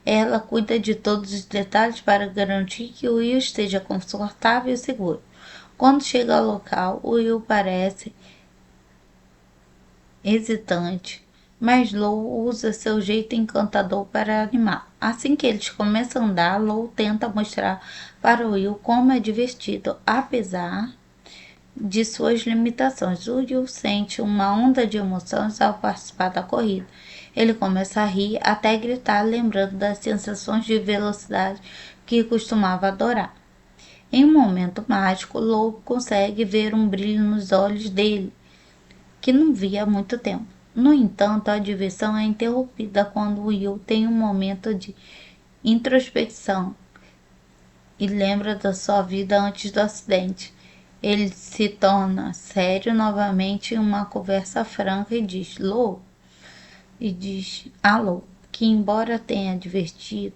Ela cuida de todos os detalhes para garantir que Will esteja confortável e seguro. Quando chega ao local, Will parece hesitante, mas Lou usa seu jeito encantador para animar. Assim que eles começam a andar, Lou tenta mostrar para Will como é divertido, apesar de suas limitações. Will sente uma onda de emoções ao participar da corrida. Ele começa a rir até gritar, lembrando das sensações de velocidade que costumava adorar. Em um momento mágico, Lou consegue ver um brilho nos olhos dele, que não via há muito tempo. No entanto, a diversão é interrompida quando Will tem um momento de introspecção e lembra da sua vida antes do acidente. Ele se torna sério novamente em uma conversa franca e diz alô, que embora tenha divertido,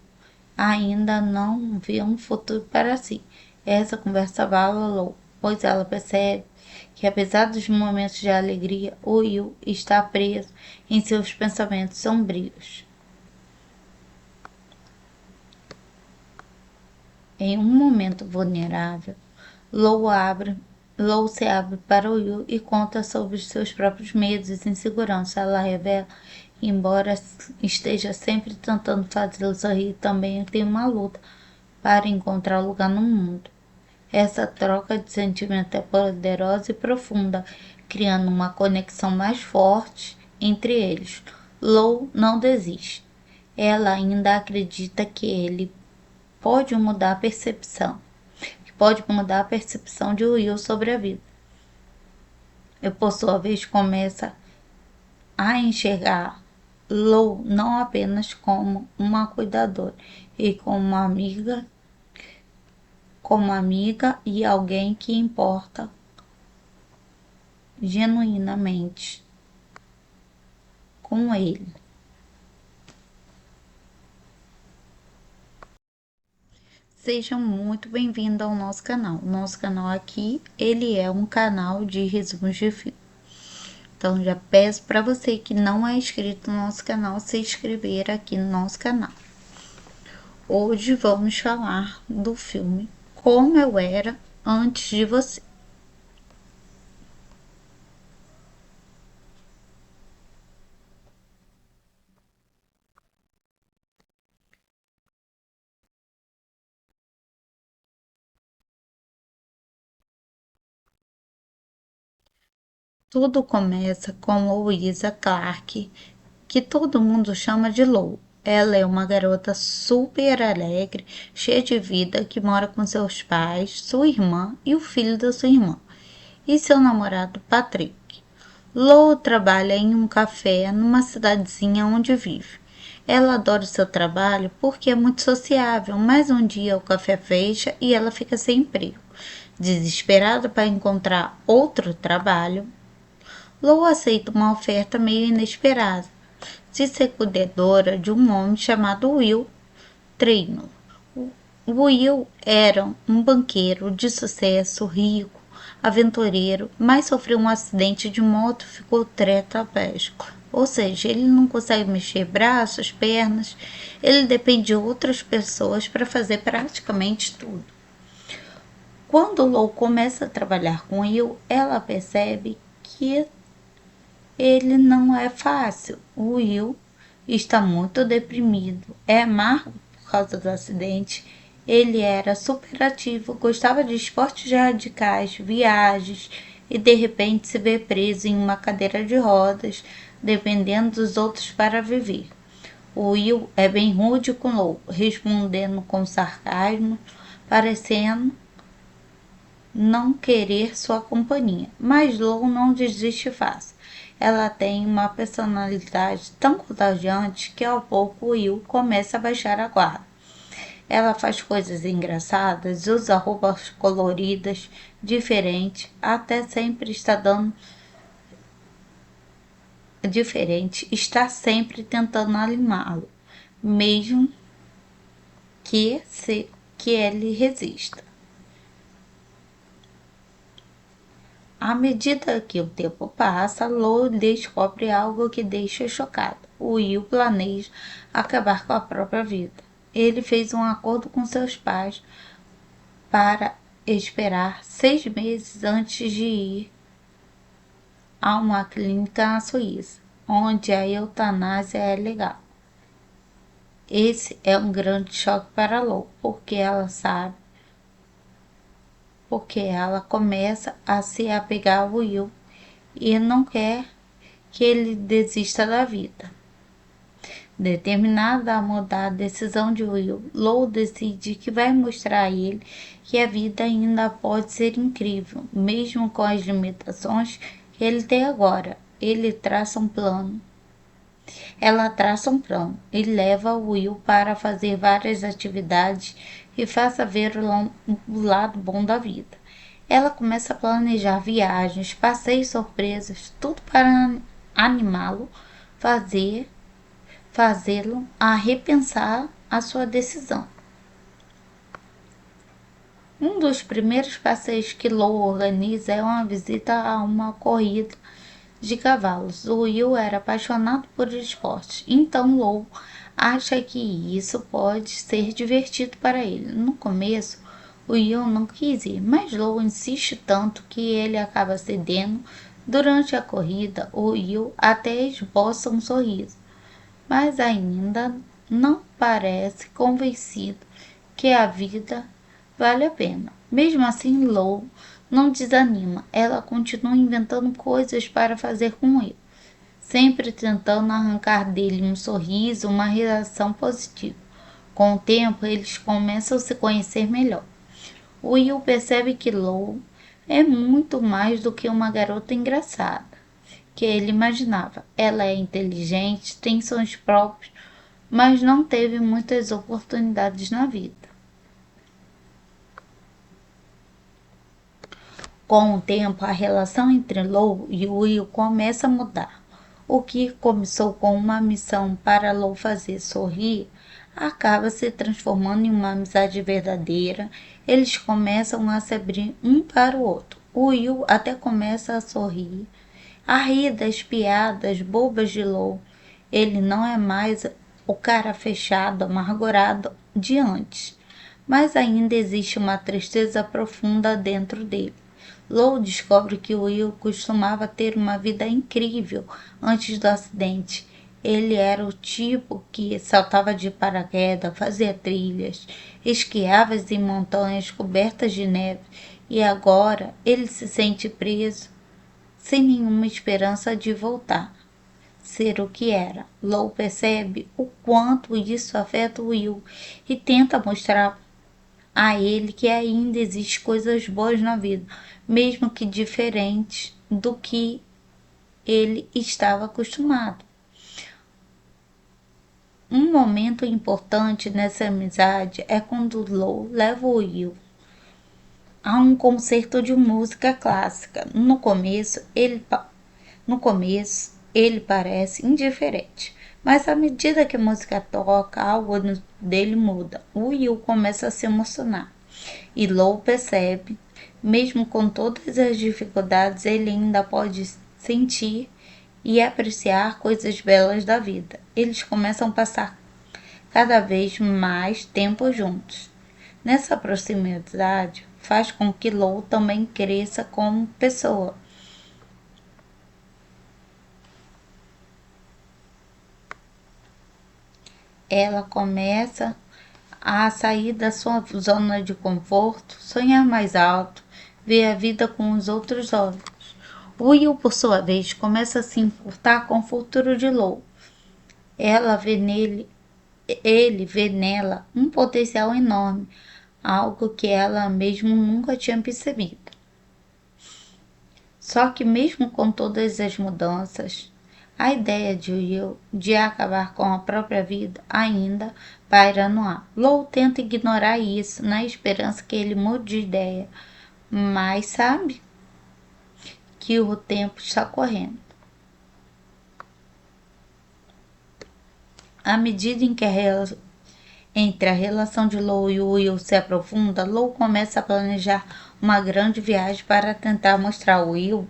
ainda não vê um futuro para si. Essa conversa abalou, pois ela percebe que apesar dos momentos de alegria, o Will está preso em seus pensamentos sombrios. Em um momento vulnerável, Lou se abre para Will e conta sobre os seus próprios medos e inseguranças. Ela revela que, embora esteja sempre tentando fazê-lo sorrir, também tem uma luta para encontrar lugar no mundo. Essa troca de sentimento é poderosa e profunda, criando uma conexão mais forte entre eles. Lou não desiste. Ela ainda acredita que ele pode mudar a percepção, que pode mudar a percepção de Will sobre a vida. E por sua vez começa a enxergar Lou não apenas como uma cuidadora e como amiga e alguém que importa genuinamente com ele. Sejam muito bem-vindos ao nosso canal. O nosso canal aqui, ele é um canal de resumos de filme. Então, já peço para você que não é inscrito no nosso canal, se inscrever aqui no nosso canal. Hoje vamos falar do filme Como Eu Era Antes de Você. Tudo começa com Louisa Clark, que todo mundo chama de Lou. Ela é uma garota super alegre, cheia de vida, que mora com seus pais, sua irmã e o filho da sua irmã, e seu namorado Patrick. Lou trabalha em um café numa cidadezinha onde vive. Ela adora o seu trabalho porque é muito sociável, mas um dia o café fecha e ela fica sem emprego. Desesperada para encontrar outro trabalho, Lou aceita uma oferta meio inesperada de ser cuidadora de um homem chamado Will Traynor. Will era um banqueiro de sucesso, rico, aventureiro, mas sofreu um acidente de moto e ficou tetraplégico. Ou seja, ele não consegue mexer braços, pernas, ele depende de outras pessoas para fazer praticamente tudo. Quando Lou começa a trabalhar com Will, ela percebe que ele não é fácil. O Will está muito deprimido, é amargo por causa do acidente. Ele era super ativo, gostava de esportes radicais, viagens e de repente se vê preso em uma cadeira de rodas, dependendo dos outros para viver. O Will é bem rude com Lou, respondendo com sarcasmo, parecendo não querer sua companhia, mas Lou não desiste fácil. Ela tem uma personalidade tão contagiante que ao pouco Will começa a baixar a guarda. Ela faz coisas engraçadas, usa roupas coloridas, diferentes, até sempre está dando diferente, está sempre tentando animá-lo, mesmo que ele resista. À medida que o tempo passa, Lou descobre algo que deixa chocado. O Will planeja acabar com a própria vida. Ele fez um acordo com seus pais para esperar 6 meses antes de ir a uma clínica na Suíça, onde a eutanásia é legal. Esse é um grande choque para Lou, porque ela começa a se apegar ao Will e não quer que ele desista da vida. Determinada a mudar a decisão de Will, Lou decide que vai mostrar a ele que a vida ainda pode ser incrível, mesmo com as limitações que ele tem agora. Ela traça um plano e leva Will para fazer várias atividades e faça ver o lado bom da vida. Ela começa a planejar viagens, passeios surpresas, tudo para animá-lo, fazê-lo a repensar a sua decisão. Um dos primeiros passeios que Lou organiza é uma visita a uma corrida de cavalos. O Will era apaixonado por esportes, então Lou acha que isso pode ser divertido para ele. No começo, o Will não quis ir, mas Lou insiste tanto que ele acaba cedendo. Durante a corrida, o Will até esboça um sorriso, mas ainda não parece convencido que a vida vale a pena. Mesmo assim, Lou não desanima. Ela continua inventando coisas para fazer com ele, sempre tentando arrancar dele um sorriso, uma reação positiva. Com o tempo, eles começam a se conhecer melhor. Will percebe que Lou é muito mais do que uma garota engraçada que ele imaginava. Ela é inteligente, tem sonhos próprios, mas não teve muitas oportunidades na vida. Com o tempo, a relação entre Lou e Will começa a mudar. O que começou com uma missão para Lou fazer sorrir acaba se transformando em uma amizade verdadeira. Eles começam a se abrir um para o outro. O Will até começa a sorrir, a rir das piadas bobas de Lou. Ele não é mais o cara fechado, amargurado de antes, mas ainda existe uma tristeza profunda dentro dele. Lou descobre que Will costumava ter uma vida incrível antes do acidente. Ele era o tipo que saltava de paraquedas, fazia trilhas, esquiava em montanhas cobertas de neve e agora ele se sente preso sem nenhuma esperança de voltar ser o que era. Lou percebe o quanto isso afeta Will e tenta mostrar a ele que ainda existem coisas boas na vida, mesmo que diferentes do que ele estava acostumado. Um momento importante nessa amizade é quando Lou leva o Will a um concerto de música clássica. No começo ele parece indiferente, mas à medida que a música toca, algo dele muda. O Will começa a se emocionar e Lou percebe, mesmo com todas as dificuldades, ele ainda pode sentir e apreciar coisas belas da vida. Eles começam a passar cada vez mais tempo juntos. Nessa proximidade faz com que Lou também cresça como pessoa. Ela começa a sair da sua zona de conforto, sonhar mais alto, ver a vida com os outros olhos. Will, por sua vez, começa a se importar com o futuro de Lou. Ele vê nela um potencial enorme, algo que ela mesmo nunca tinha percebido. Só que mesmo com todas as mudanças, a ideia de Will de acabar com a própria vida ainda paira no ar. Lou tenta ignorar isso na esperança que ele mude de ideia, mas sabe que o tempo está correndo. À medida em que entre a relação de Lou e Will se aprofunda, Lou começa a planejar uma grande viagem para tentar mostrar a Will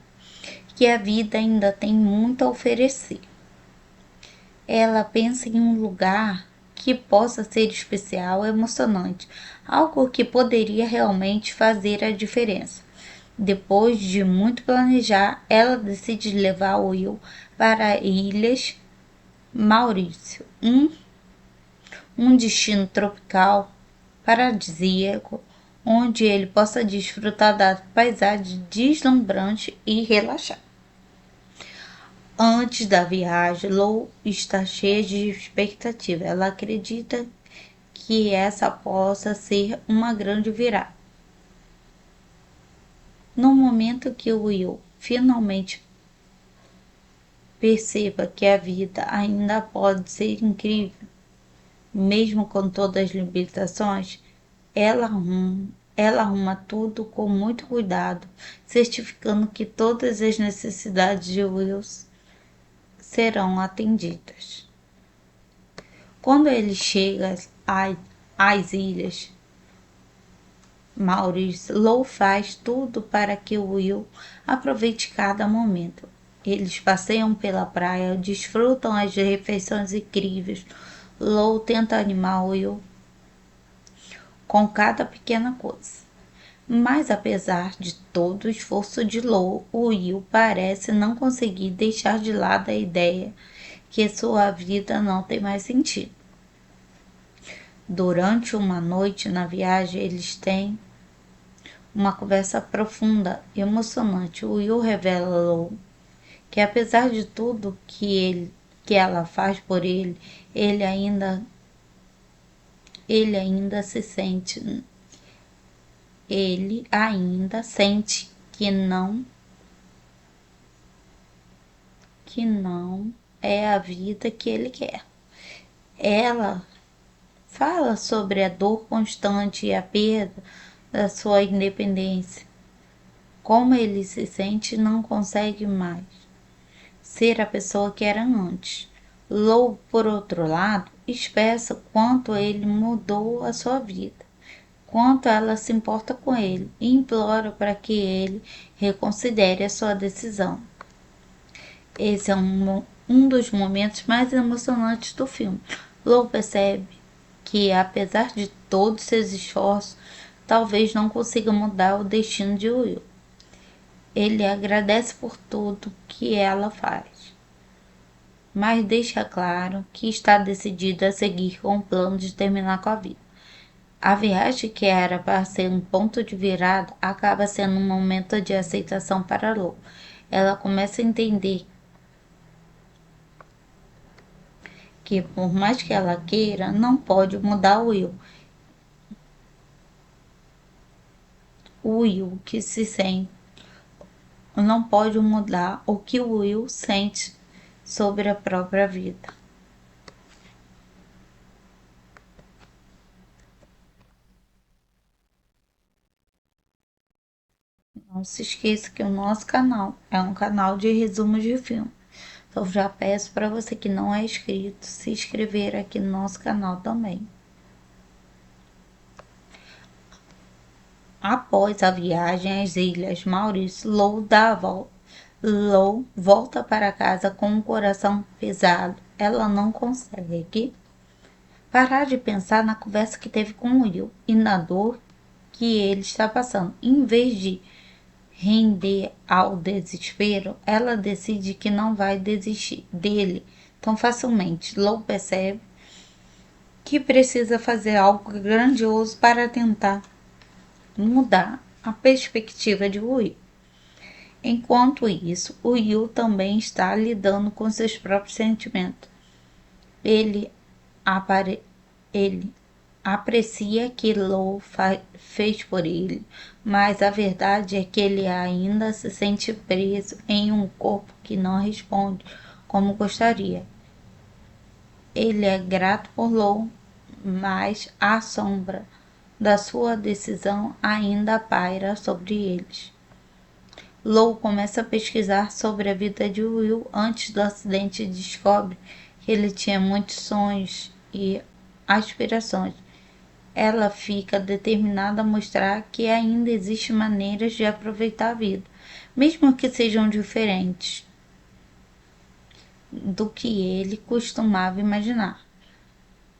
que a vida ainda tem muito a oferecer. Ela pensa em um lugar que possa ser especial e emocionante, algo que poderia realmente fazer a diferença. Depois de muito planejar, ela decide levar Will para Ilhas Maurício, um destino tropical paradisíaco, onde ele possa desfrutar da paisagem deslumbrante e relaxar. Antes da viagem, Lou está cheia de expectativa. Ela acredita que essa possa ser uma grande virada. No momento que Will finalmente perceba que a vida ainda pode ser incrível, mesmo com todas as limitações, ela arruma tudo com muito cuidado, certificando que todas as necessidades de Will serão atendidas. Quando ele chega às ilhas Maurício, Lou faz tudo para que Will aproveite cada momento. Eles passeiam pela praia, desfrutam as refeições incríveis. Lou tenta animar Will com cada pequena coisa. Mas apesar de todo o esforço de Lou, Will parece não conseguir deixar de lado a ideia que sua vida não tem mais sentido. Durante uma noite na viagem, eles têm uma conversa profunda e emocionante. Will revela a Lou que apesar de tudo que ela faz por ele, ele ainda sente que não é a vida que ele quer. Ela fala sobre a dor constante e a perda da sua independência. Como ele se sente, não consegue mais ser a pessoa que era antes. Lou, por outro lado, expressa quanto ele mudou a sua vida, quanto ela se importa com ele e implora para que ele reconsidere a sua decisão. Esse é um dos momentos mais emocionantes do filme. Lou percebe que, apesar de todos seus esforços, talvez não consiga mudar o destino de Will. Ele agradece por tudo que ela faz, mas deixa claro que está decidido a seguir com o plano de terminar com a vida. A viagem, que era para ser um ponto de virada, acaba sendo um momento de aceitação para Lou. ela começa a entender que, por mais que ela queira, não pode mudar o Will. O Will que se sente não pode mudar o que o Will sente sobre a própria vida. Não se esqueça que o nosso canal é um canal de resumos de filme. Então já peço para você que não é inscrito se inscrever aqui no nosso canal também. Após a viagem às Ilhas Maurício, Lou volta para casa com um coração pesado. Ela não consegue parar de pensar na conversa que teve com o Will e na dor que ele está passando. Em vez de render ao desespero, ela decide que não vai desistir dele tão facilmente. Lou percebe que precisa fazer algo grandioso para tentar mudar a perspectiva de Will. Enquanto isso, o Will também está lidando com seus próprios sentimentos. Ele, ele aprecia que Lou fez por ele, mas a verdade é que ele ainda se sente preso em um corpo que não responde como gostaria. Ele é grato por Lou, mas a sombra da sua decisão ainda paira sobre eles. Lou começa a pesquisar sobre a vida de Will antes do acidente e descobre que ele tinha muitos sonhos e aspirações. Ela fica determinada a mostrar que ainda existem maneiras de aproveitar a vida, mesmo que sejam diferentes do que ele costumava imaginar.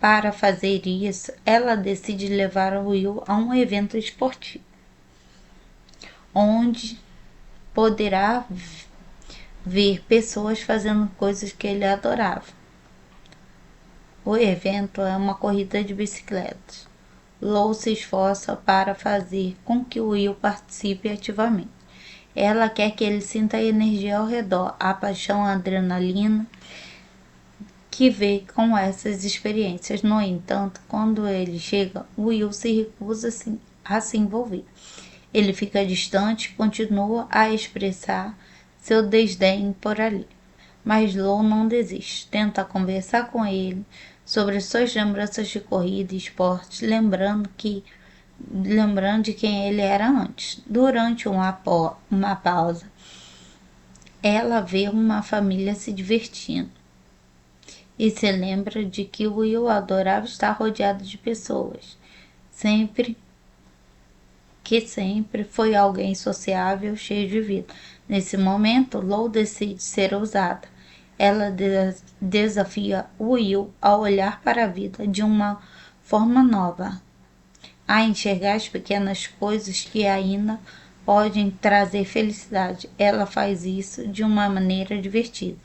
Para fazer isso, ela decide levar Will a um evento esportivo, onde poderá ver pessoas fazendo coisas que ele adorava. O evento é uma corrida de bicicletas. Lou se esforça para fazer com que Will participe ativamente. Ela quer que ele sinta a energia ao redor, a paixão, a adrenalina que vê com essas experiências. No entanto, quando ele chega, Will se recusa a se envolver. Ele fica distante e continua a expressar seu desdém por ali. Mas Lou não desiste. Tenta conversar com ele sobre suas lembranças de corrida e esporte, lembrando de quem ele era antes. Durante uma pausa, ela vê uma família se divertindo e se lembra de que Will adorava estar rodeado de pessoas. Sempre foi alguém sociável, cheio de vida. Nesse momento, Lou decide ser ousada. Ela desafia Will a olhar para a vida de uma forma nova, a enxergar as pequenas coisas que ainda podem trazer felicidade. Ela faz isso de uma maneira divertida,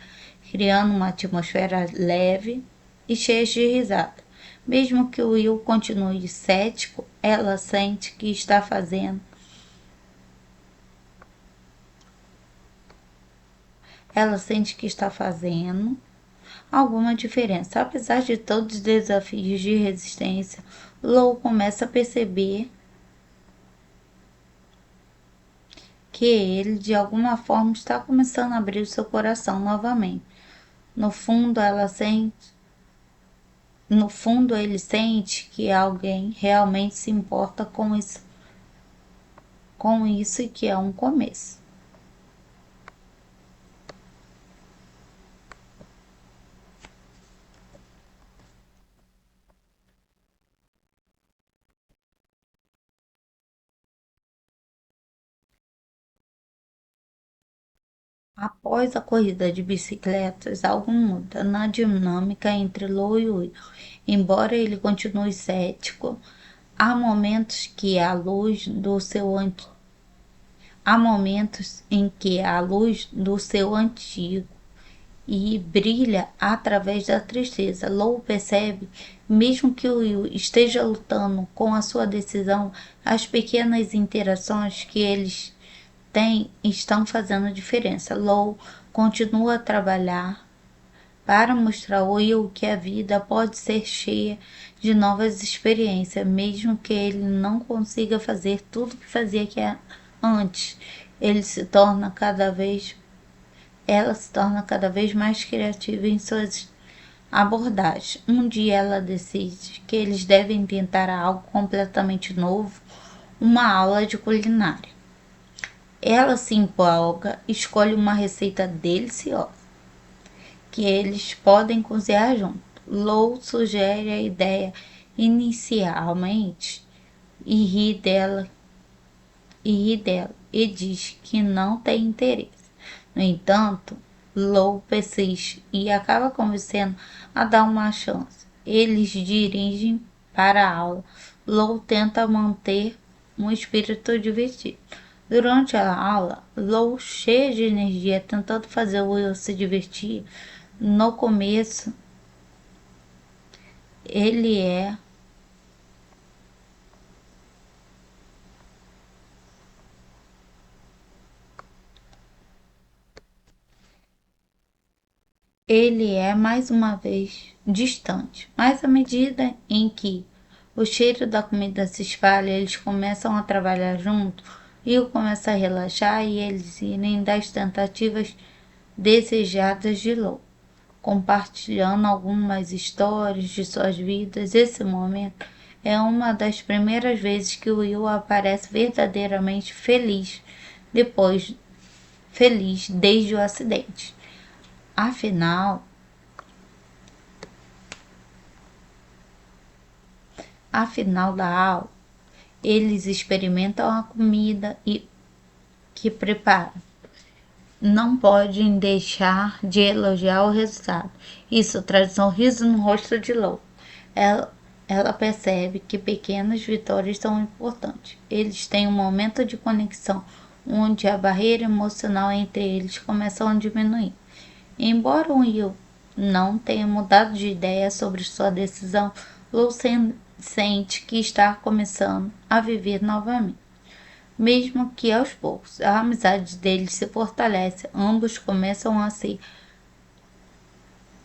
criando uma atmosfera leve e cheia de risada. Mesmo que Will continue cético, ela sente que está fazendo alguma diferença. Apesar de todos os desafios de resistência, Lou começa a perceber que ele, de alguma forma, está começando a abrir o seu coração novamente. No fundo, ele sente que alguém realmente se importa com isso e que é um começo. Após a corrida de bicicletas, algo muda na dinâmica entre Lou e Will. Embora ele continue cético, há momentos em que a luz do seu antigo e brilha através da tristeza. Lou percebe, mesmo que Will esteja lutando com a sua decisão, as pequenas interações que eles estão fazendo diferença. Lou continua a trabalhar para mostrar ao Will que a vida pode ser cheia de novas experiências, mesmo que ele não consiga fazer tudo que fazia antes. Ele se torna cada vez, ela se torna cada vez mais criativa em suas abordagens. Um dia ela decide que eles devem tentar algo completamente novo, uma aula de culinária. Ela se empolga, escolhe uma receita deliciosa que eles podem cozinhar junto. Lou sugere a ideia inicialmente e ri dela e diz que não tem interesse. No entanto, Lou persiste e acaba convencendo a dar uma chance. Eles dirigem para a aula. Lou tenta manter um espírito divertido. Durante a aula, Lou, cheia de energia, tentando fazer o Will se divertir. No começo, ele é mais uma vez distante, mas à medida em que o cheiro da comida se espalha, eles começam a trabalhar junto e o começa a relaxar e eles irem das tentativas desejadas de Lou, compartilhando algumas histórias de suas vidas. Esse momento é uma das primeiras vezes que o Will aparece verdadeiramente depois feliz desde o acidente. Afinal, da aula, eles experimentam a comida que preparam. Não podem deixar de elogiar o resultado. Isso traz um sorriso no rosto de Lou. Ela percebe que pequenas vitórias são importantes. Eles têm um momento de conexão onde a barreira emocional entre eles começa a diminuir. Embora o Will não tenha mudado de ideia sobre sua decisão, Lou sente que está começando a viver novamente. Mesmo que aos poucos, a amizade deles se fortalece, ambos começam a se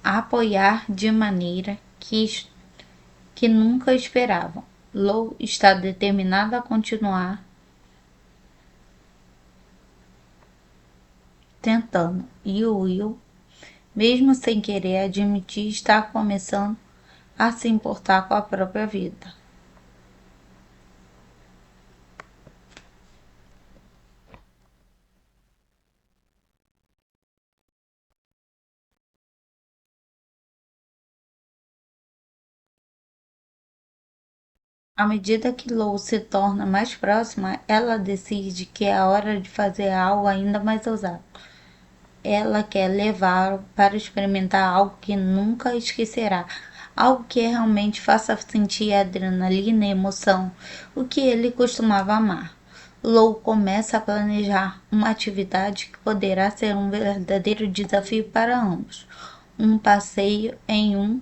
apoiar de maneira que nunca esperavam. Lou está determinada a continuar tentando, e o Will, mesmo sem querer admitir, está começando a se importar com a própria vida. À medida que Lou se torna mais próxima, ela decide que é a hora de fazer algo ainda mais ousado. Ela quer levá-lo para experimentar algo que nunca esquecerá, algo que realmente faça sentir a adrenalina e emoção, o que ele costumava amar. Lou começa a planejar uma atividade que poderá ser um verdadeiro desafio para ambos, um passeio em um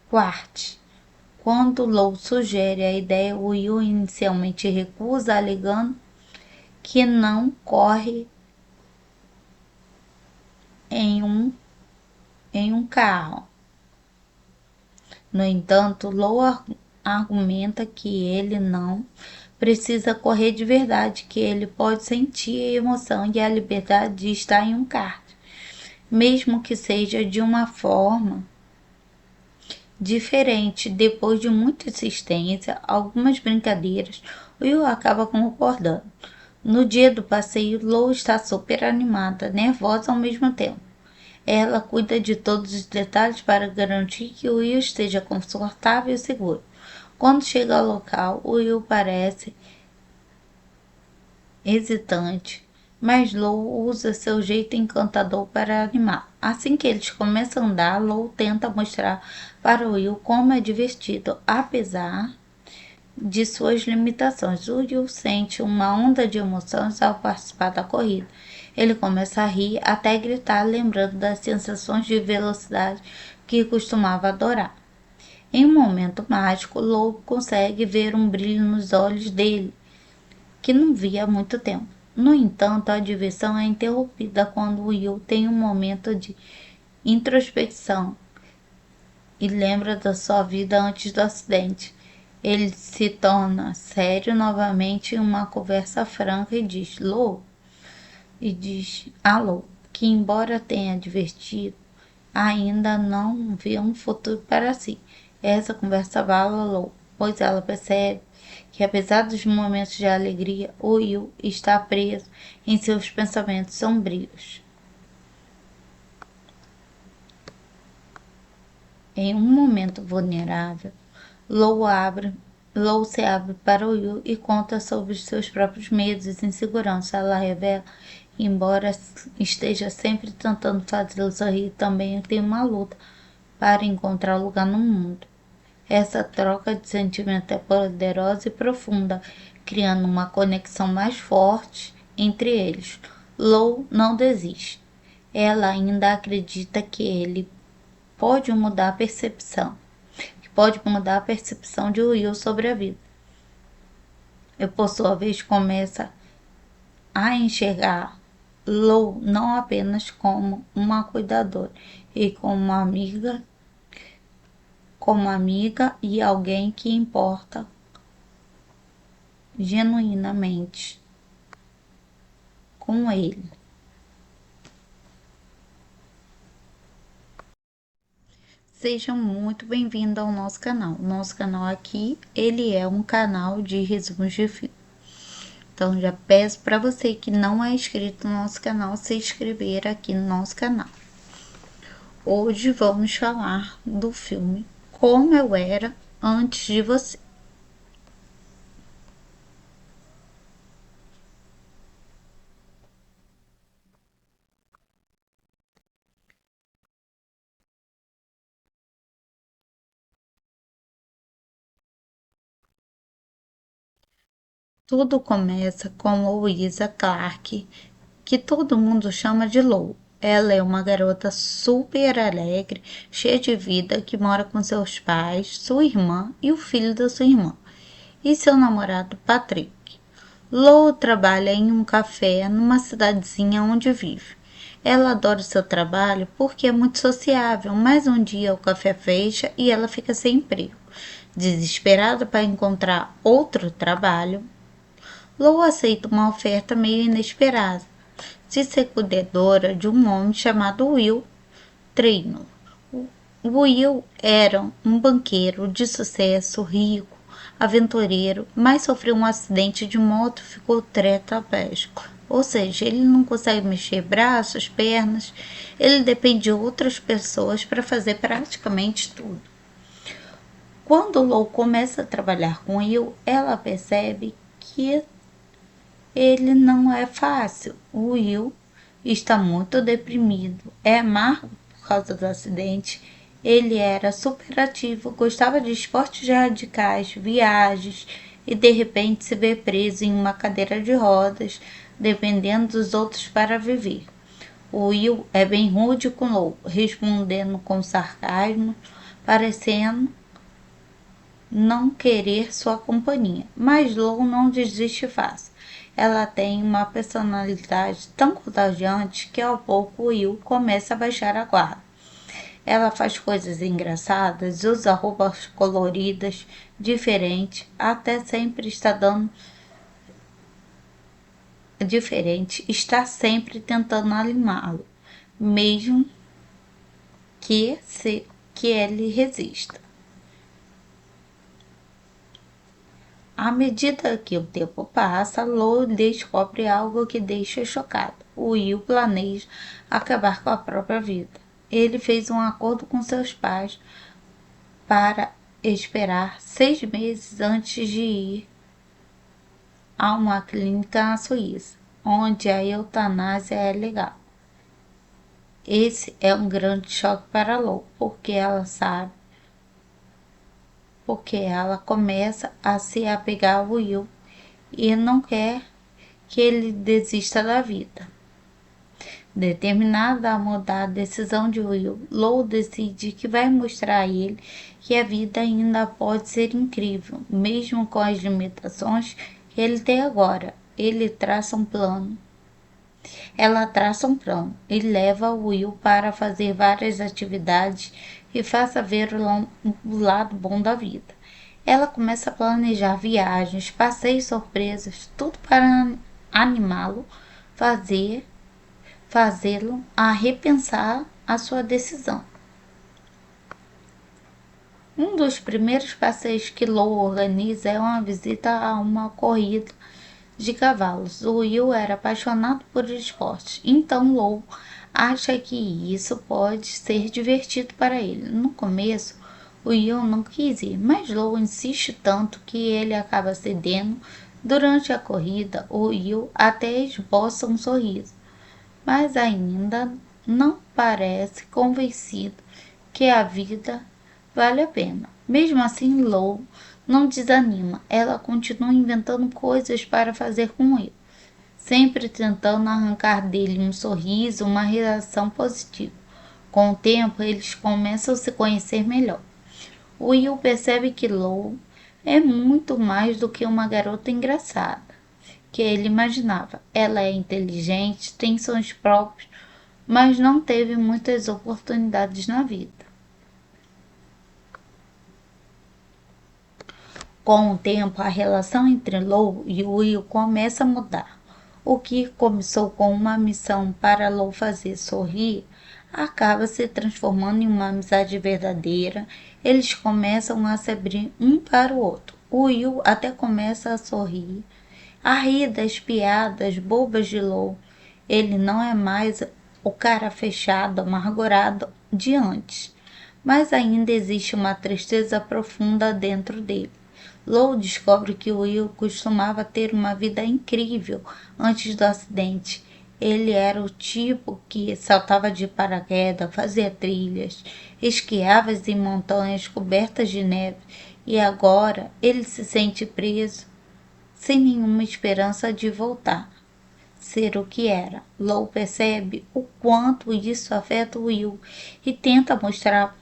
quart. Quando Lou sugere a ideia, Will inicialmente recusa, alegando que não corre em um carro. No entanto, Lou argumenta que ele não precisa correr de verdade, que ele pode sentir a emoção e a liberdade de estar em um kart, mesmo que seja de uma forma diferente. Depois de muita insistência, algumas brincadeiras, Will acaba concordando. No dia do passeio, Lou está super animada, nervosa ao mesmo tempo. Ela cuida de todos os detalhes para garantir que o Will esteja confortável e seguro. Quando chega ao local, o Will parece hesitante, mas Lou usa seu jeito encantador para animar. Assim que eles começam a andar, Lou tenta mostrar para Will como é divertido, apesar de suas limitações. O Will sente uma onda de emoções ao participar da corrida. Ele começa a rir até gritar, lembrando das sensações de velocidade que costumava adorar. Em um momento mágico, Lou consegue ver um brilho nos olhos dele, que não via há muito tempo. No entanto, a diversão é interrompida quando Will tem um momento de introspecção e lembra da sua vida antes do acidente. Ele se torna sério novamente em uma conversa franca e diz alô, que embora tenha divertido, ainda não vê um futuro para si. Essa conversa abalou, pois ela percebe que apesar dos momentos de alegria, o Will está preso em seus pensamentos sombrios. Em um momento vulnerável, Lou se abre para Will e conta sobre os seus próprios medos e inseguranças. Ela revela que, embora esteja sempre tentando fazê-lo sorrir, também tem uma luta para encontrar lugar no mundo. Essa troca de sentimento é poderosa e profunda, criando uma conexão mais forte entre eles. Lou não desiste. Ela ainda acredita que ele pode mudar a percepção, que pode mudar a percepção de Will sobre a vida. E por sua vez começa a enxergar Lou não apenas como uma cuidadora e como amiga e alguém que importa genuinamente com ele. Seja muito bem-vindo ao nosso canal. O nosso canal aqui, ele é um canal de resumos de filme. Então, já peço para você que não é inscrito no nosso canal, se inscrever aqui no nosso canal. Hoje vamos falar do filme Como Eu Era Antes de Você. Tudo começa com Louisa Clark, que todo mundo chama de Lou. Ela é uma garota super alegre, cheia de vida, que mora com seus pais, sua irmã e o filho da sua irmã, e seu namorado Patrick. Lou trabalha em um café numa cidadezinha onde vive. Ela adora o seu trabalho porque é muito sociável, mas um dia o café fecha e ela fica sem emprego. Desesperada para encontrar outro trabalho, Lou aceita uma oferta meio inesperada de ser cuidadora de um homem chamado Will Traynor. Will era um banqueiro de sucesso, rico, aventureiro, mas sofreu um acidente de moto e ficou tetraplégico. Ou seja, ele não consegue mexer braços, pernas, ele depende de outras pessoas para fazer praticamente tudo. Quando Lou começa a trabalhar com Will, ela percebe que ele não é fácil. O Will está muito deprimido, é amargo por causa do acidente. Ele era super ativo, gostava de esportes radicais, viagens e de repente se vê preso em uma cadeira de rodas, dependendo dos outros para viver. O Will é bem rude com Lou, respondendo com sarcasmo, parecendo não querer sua companhia. Mas Lou não desiste fácil. Ela tem uma personalidade tão contagiante que ao pouco Will começa a baixar a guarda. Ela faz coisas engraçadas, usa roupas coloridas, diferentes, até sempre está dando diferente, está sempre tentando animá-lo, mesmo que ele resista. À medida que o tempo passa, Lou descobre algo que deixa chocado. O Will planeja acabar com a própria vida. Ele fez um acordo com seus pais para esperar 6 meses antes de ir a uma clínica na Suíça, onde a eutanásia é legal. Esse é um grande choque para Lou, porque ela começa a se apegar ao Will e não quer que ele desista da vida. Determinada a mudar a decisão de Will, Lou decide que vai mostrar a ele que a vida ainda pode ser incrível, mesmo com as limitações ele tem agora. Ela traça um plano e leva Will para fazer várias atividades e faça ver o lado bom da vida. Ela começa a planejar viagens, passeios surpresas, tudo para animá-lo, fazê-lo a repensar a sua decisão. Um dos primeiros passeios que Lou organiza é uma visita a uma corrida de cavalos. O Will era apaixonado por esportes, então Lou acha que isso pode ser divertido para ele. No começo, o Will não quis ir, mas Lou insiste tanto que ele acaba cedendo. Durante a corrida, o Will até esboça um sorriso, mas ainda não parece convencido que a vida vale a pena. Mesmo assim, Lou não desanima. Ela continua inventando coisas para fazer com ele, sempre tentando arrancar dele um sorriso, uma reação positiva. Com o tempo, eles começam a se conhecer melhor. Will percebe que Lou é muito mais do que uma garota engraçada que ele imaginava. Ela é inteligente, tem sonhos próprios, mas não teve muitas oportunidades na vida. Com o tempo, a relação entre Lou e Will começa a mudar. O que começou com uma missão para Lou fazer sorrir acaba se transformando em uma amizade verdadeira. Eles começam a se abrir um para o outro. O Will até começa a sorrir, a rir das piadas bobas de Lou. Ele não é mais o cara fechado, amargurado de antes, mas ainda existe uma tristeza profunda dentro dele. Lou descobre que Will costumava ter uma vida incrível antes do acidente. Ele era o tipo que saltava de paraquedas, fazia trilhas, esquiava em montanhas cobertas de neve e agora ele se sente preso, sem nenhuma esperança de voltar ser o que era. Lou percebe o quanto isso afeta Will e tenta mostrar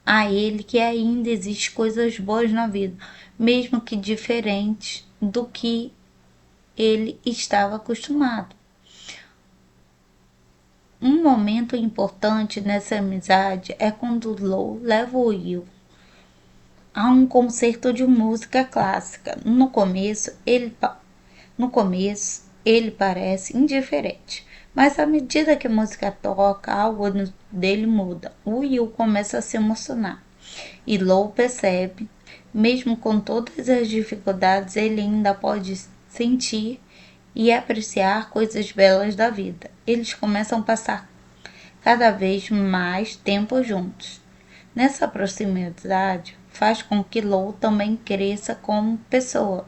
a ele que ainda existem coisas boas na vida, mesmo que diferentes do que ele estava acostumado. Um momento importante nessa amizade é quando Lou leva o Will a um concerto de música clássica. No começo ele parece indiferente, mas à medida que a música toca, algo dele muda. O Will começa a se emocionar e Lou percebe, mesmo com todas as dificuldades, ele ainda pode sentir e apreciar coisas belas da vida. Eles começam a passar cada vez mais tempo juntos. Nessa proximidade faz com que Lou também cresça como pessoa.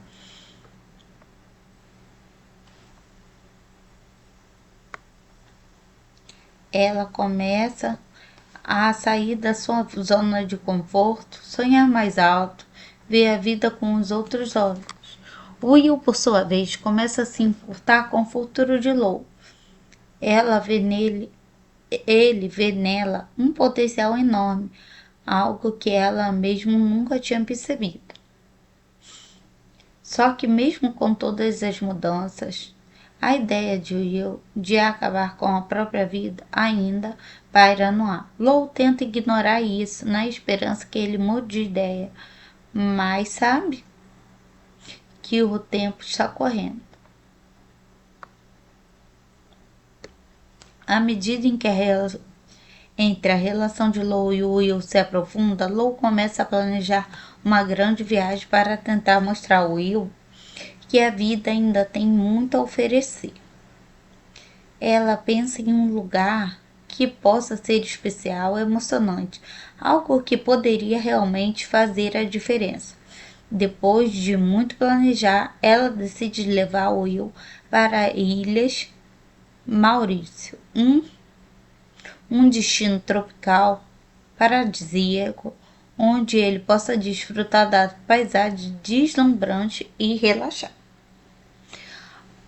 Ela começa a sair da sua zona de conforto, sonhar mais alto, ver a vida com os outros olhos. Will, por sua vez, começa a se importar com o futuro de Lou. Ele vê nela um potencial enorme, algo que ela mesmo nunca tinha percebido. Só que mesmo com todas as mudanças, a ideia de Will de acabar com a própria vida ainda paira no ar. Lou tenta ignorar isso na esperança que ele mude de ideia, mas sabe que o tempo está correndo. À medida em que entre a relação de Lou e Will se aprofunda, Lou começa a planejar uma grande viagem para tentar mostrar a Will que a vida ainda tem muito a oferecer. Ela pensa em um lugar que possa ser especial, emocionante, algo que poderia realmente fazer a diferença. Depois de muito planejar, ela decide levar Will para Ilhas Maurício, um destino tropical paradisíaco, onde ele possa desfrutar da paisagem deslumbrante e relaxar.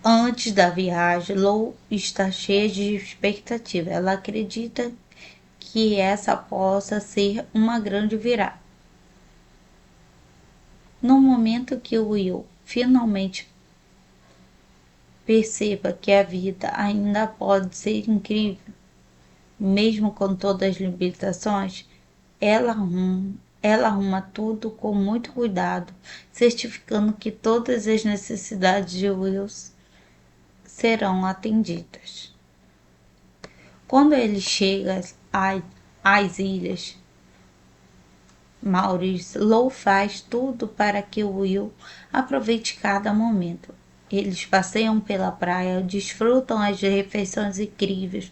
Antes da viagem, Lou está cheia de expectativa. Ela acredita que essa possa ser uma grande virada. No momento que Will finalmente Perceba que a vida ainda pode ser incrível, mesmo com todas as limitações. Ela arruma tudo com muito cuidado, certificando que todas as necessidades de Will serão atendidas. Quando ele chega às ilhas Maurício, Lou faz tudo para que Will aproveite cada momento. Eles passeiam pela praia, desfrutam as refeições incríveis.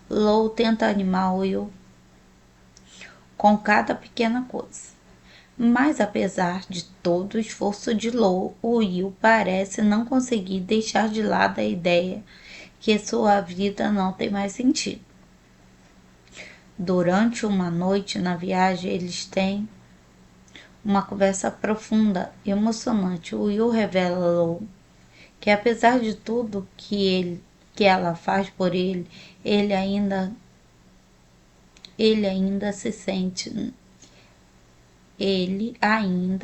Lou tenta animar Will com cada pequena coisa. Mas apesar de todo o esforço de Lou, Will parece não conseguir deixar de lado a ideia que sua vida não tem mais sentido. Durante uma noite na viagem, eles têm uma conversa profunda e emocionante. Will revela a Lou que apesar de tudo que ela faz por ele, ele ainda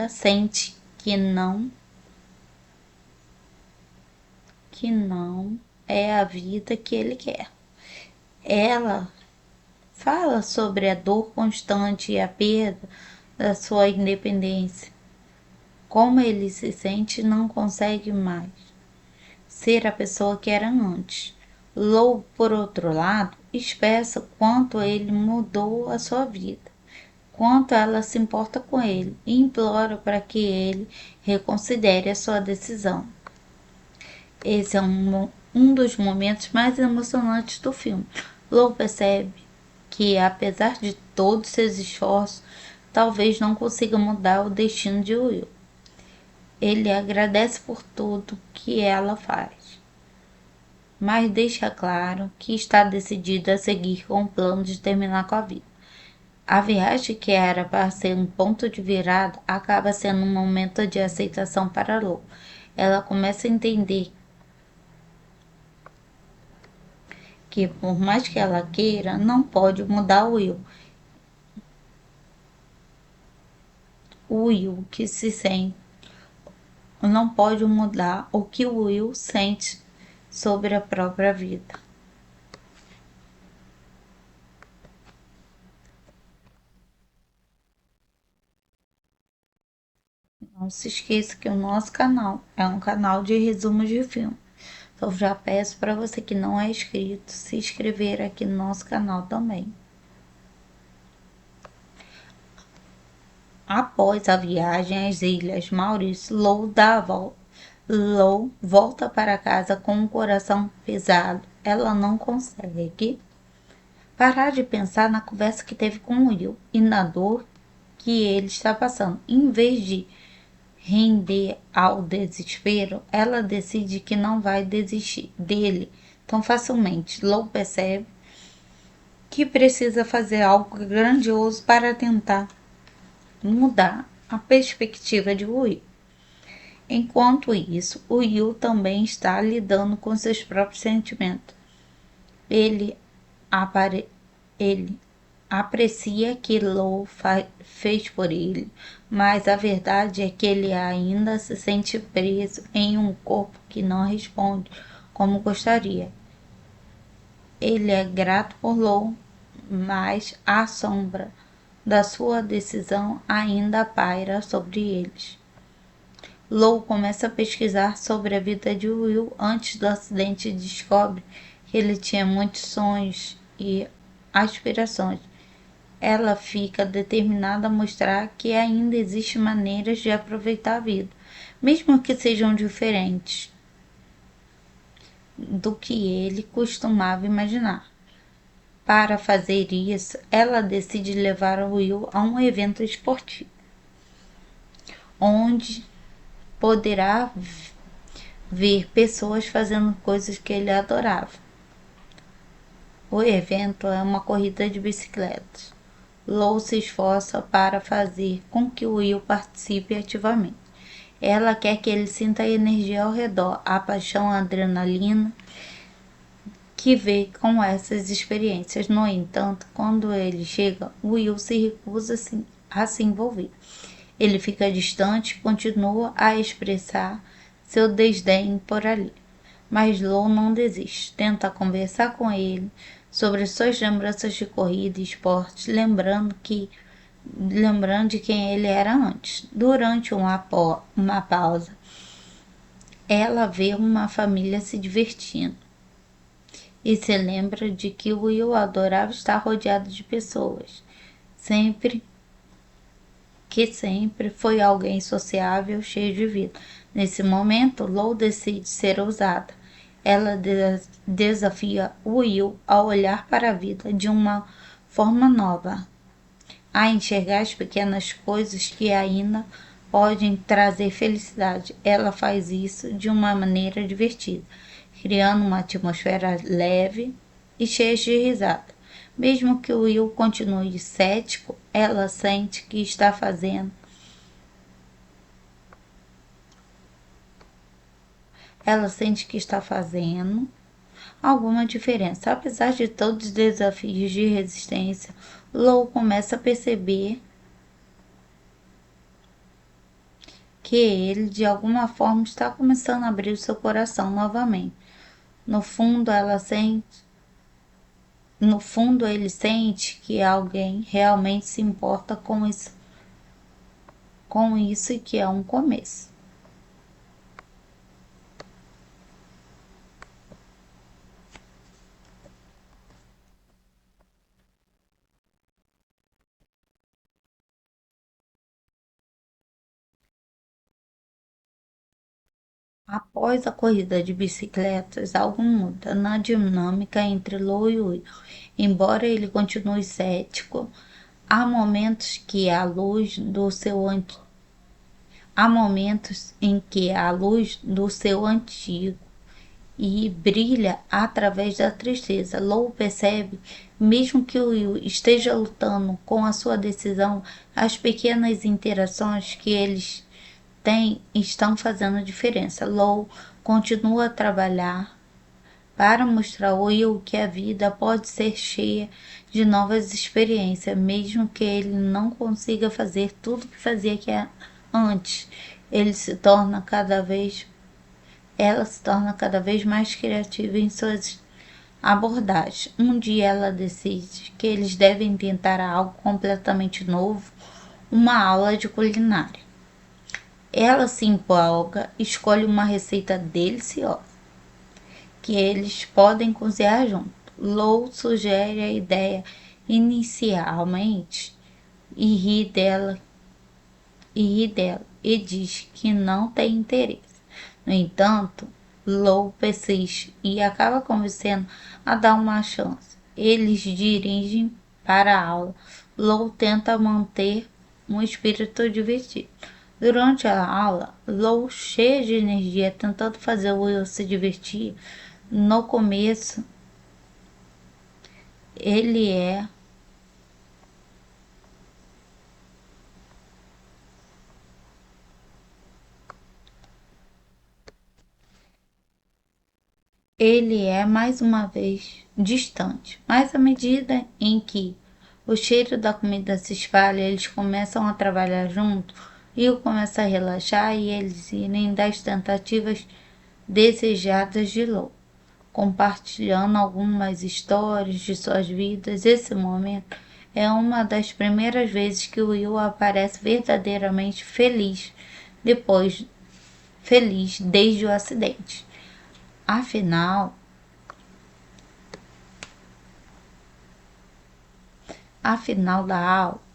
sente que não é a vida que ele quer. Ela fala sobre a dor constante e a perda da sua independência. Como ele se sente, não consegue mais ser a pessoa que era antes. Lou, por outro lado, expressa quanto ele mudou a sua vida, quanto ela se importa com ele e implora para que ele reconsidere a sua decisão. Esse é um dos momentos mais emocionantes do filme. Lou percebe que, apesar de todos seus esforços, talvez não consiga mudar o destino de Will. Ele agradece por tudo que ela faz, mas deixa claro que está decidido a seguir com o plano de terminar com a vida. A viagem, que era para ser um ponto de virada, acaba sendo um momento de aceitação para Lou. Ela começa a entender que, por mais que ela queira, não pode mudar o Will. O Will que se sente não pode mudar o que o Will sente sobre a própria vida. Não se esqueça que o nosso canal é um canal de resumos de filme. Então já peço para você que não é inscrito se inscrever aqui no nosso canal também. Após a viagem às Ilhas Maurício, Lou volta para casa com o coração pesado. Ela não consegue parar de pensar na conversa que teve com Will e na dor que ele está passando. Em vez de render ao desespero, ela decide que não vai desistir dele tão facilmente. Lou percebe que precisa fazer algo grandioso para tentar mudar a perspectiva de Will. Enquanto isso, o Will também está lidando com seus próprios sentimentos. Ele aprecia que Lou fez por ele, mas a verdade é que ele ainda se sente preso em um corpo que não responde como gostaria. Ele é grato por Lou, mas a sombra da sua decisão ainda paira sobre eles. Lou começa a pesquisar sobre a vida de Will antes do acidente e descobre que ele tinha muitos sonhos e aspirações. Ela fica determinada a mostrar que ainda existem maneiras de aproveitar a vida, mesmo que sejam diferentes do que ele costumava imaginar. Para fazer isso, ela decide levar Will a um evento esportivo, onde poderá ver pessoas fazendo coisas que ele adorava. O evento é uma corrida de bicicletas. Lou se esforça para fazer com que Will participe ativamente. Ela quer que ele sinta a energia ao redor, a paixão, a adrenalina que vê com essas experiências. No entanto, quando ele chega, Will se recusa a se envolver. Ele fica distante e continua a expressar seu desdém por ali. Mas Lou não desiste, tenta conversar com ele sobre suas lembranças de corrida e esporte, lembrando de quem ele era antes. Durante uma pausa, ela vê uma família se divertindo e se lembra de que Will adorava estar rodeado de pessoas, sempre sempre foi alguém sociável, cheio de vida. Nesse momento, Lou decide ser ousada. Ela desafia Will a olhar para a vida de uma forma nova, a enxergar as pequenas coisas que ainda podem trazer felicidade. Ela faz isso de uma maneira divertida, criando uma atmosfera leve e cheia de risada. Mesmo que o Will continue cético, ela sente que está fazendo alguma diferença. Apesar de todos os desafios de resistência, Lou começa a perceber que ele, de alguma forma, está começando a abrir o seu coração novamente. No fundo, ele sente que alguém realmente se importa com isso e que é um começo. Após a corrida de bicicletas, algo muda na dinâmica entre Lou e Will. Embora ele continue cético, há momentos que a luz do seu há momentos em que a luz do seu antigo e brilha através da tristeza. Lou percebe, mesmo que Will esteja lutando com a sua decisão, as pequenas interações que eles estão fazendo diferença. Lou continua a trabalhar para mostrar ao Will que a vida pode ser cheia de novas experiências, mesmo que ele não consiga fazer tudo o que fazia antes. Ela se torna cada vez mais criativa em suas abordagens. Um dia ela decide que eles devem tentar algo completamente novo, uma aula de culinária. Ela se empolga, escolhe uma receita deliciosa que eles podem cozinhar junto. Lou sugere a ideia inicialmente e diz que não tem interesse. No entanto, Lou persiste e acaba convencendo a dar uma chance. Eles dirigem para a aula. Lou tenta manter um espírito divertido. Durante a aula, Lou, cheia de energia, tentando fazer o Will se divertir. No começo, ele é mais uma vez distante, mas à medida em que o cheiro da comida se espalha, eles começam a trabalhar junto, Will começa a relaxar e eles irem das tentativas desejadas de Lou, compartilhando algumas histórias de suas vidas. Esse momento é uma das primeiras vezes que Will aparece verdadeiramente depois feliz desde o acidente. Afinal, da aula,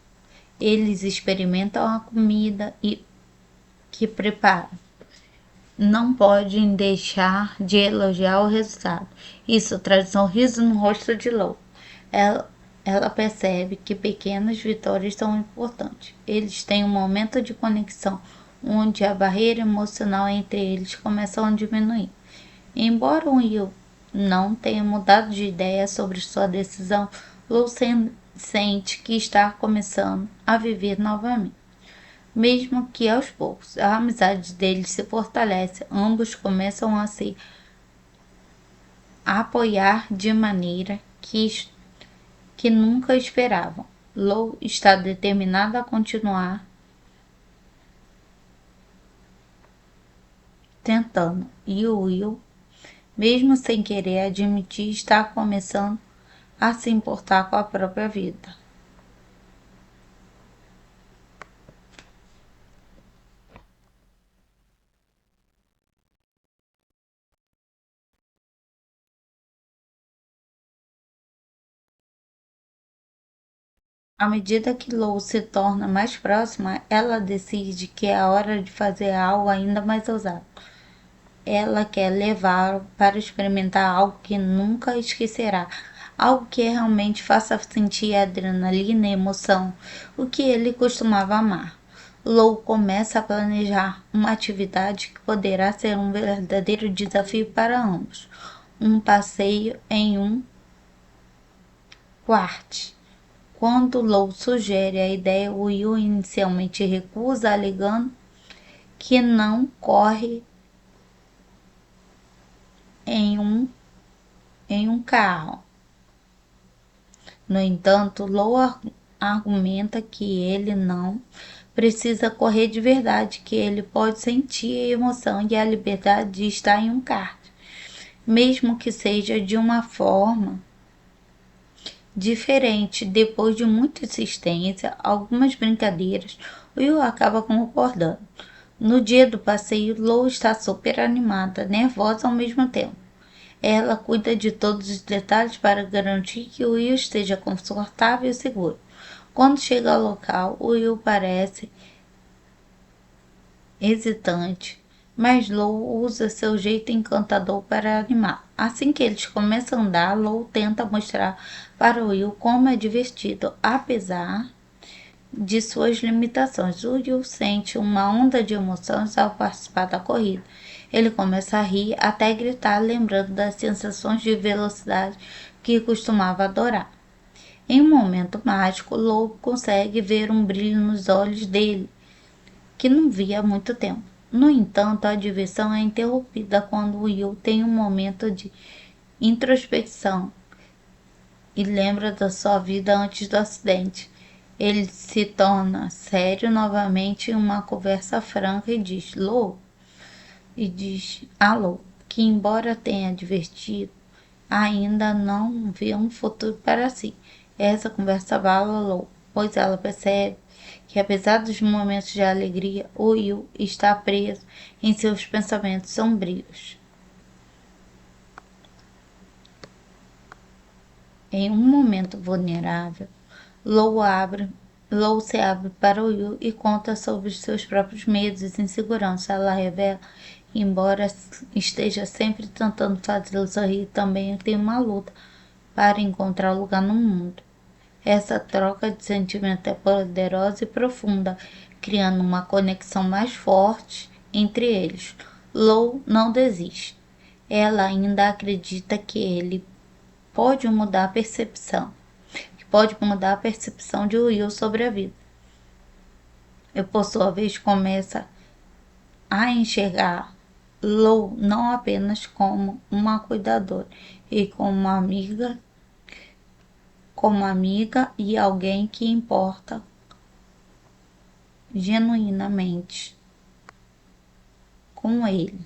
eles experimentam a comida que preparam. Não podem deixar de elogiar o resultado. Isso traz um sorriso no rosto de Lou. Ela percebe que pequenas vitórias são importantes. Eles têm um momento de conexão, onde a barreira emocional entre eles começa a diminuir. Embora Will não tenha mudado de ideia sobre sua decisão, Lou sente que está começando a viver novamente. Mesmo que aos poucos, a amizade deles se fortalece, ambos começam a se apoiar de maneira que nunca esperavam. Lou está determinada a continuar tentando, e o Will mesmo sem querer admitir, está começando a se importar com a própria vida. À medida que Lou se torna mais próxima, ela decide que é a hora de fazer algo ainda mais ousado. Ela quer levá-lo para experimentar algo que nunca esquecerá, algo que realmente faça sentir a adrenalina e emoção, o que ele costumava amar. Lou começa a planejar uma atividade que poderá ser um verdadeiro desafio para ambos: um passeio em um quart. Quando Lou sugere a ideia, Will inicialmente recusa, alegando que não corre em um, em um carro. No entanto, Lou argumenta que ele não precisa correr de verdade, que ele pode sentir a emoção e a liberdade de estar em um kart, mesmo que seja de uma forma diferente. Depois de muita insistência, algumas brincadeiras, Will acaba concordando. No dia do passeio, Lou está super animada, nervosa ao mesmo tempo. Ela cuida de todos os detalhes para garantir que Will esteja confortável e seguro. Quando chega ao local, Will parece hesitante, mas Lou usa seu jeito encantador para animar. Assim que eles começam a andar, Lou tenta mostrar para Will como é divertido, apesar de suas limitações. Will sente uma onda de emoções ao participar da corrida. Ele começa a rir até gritar, lembrando das sensações de velocidade que costumava adorar. Em um momento mágico, Lou consegue ver um brilho nos olhos dele, que não via há muito tempo. No entanto, a diversão é interrompida quando Will tem um momento de introspecção e lembra da sua vida antes do acidente. Ele se torna sério novamente em uma conversa franca e diz alô, que embora tenha divertido, ainda não vê um futuro para si. Essa conversa abala Lou, pois ela percebe que apesar dos momentos de alegria, o Will está preso em seus pensamentos sombrios. Em um momento vulnerável, Lou se abre para Will e conta sobre os seus próprios medos e inseguranças. Ela revela que, embora esteja sempre tentando fazê-lo sorrir, também tem uma luta para encontrar lugar no mundo. Essa troca de sentimento é poderosa e profunda, criando uma conexão mais forte entre eles. Lou não desiste. Ela ainda acredita que ele pode mudar a percepção, que pode mudar a percepção de Will sobre a vida. E por sua vez começa a enxergar Lou não apenas como uma cuidadora e como amiga e alguém que importa genuinamente com ele.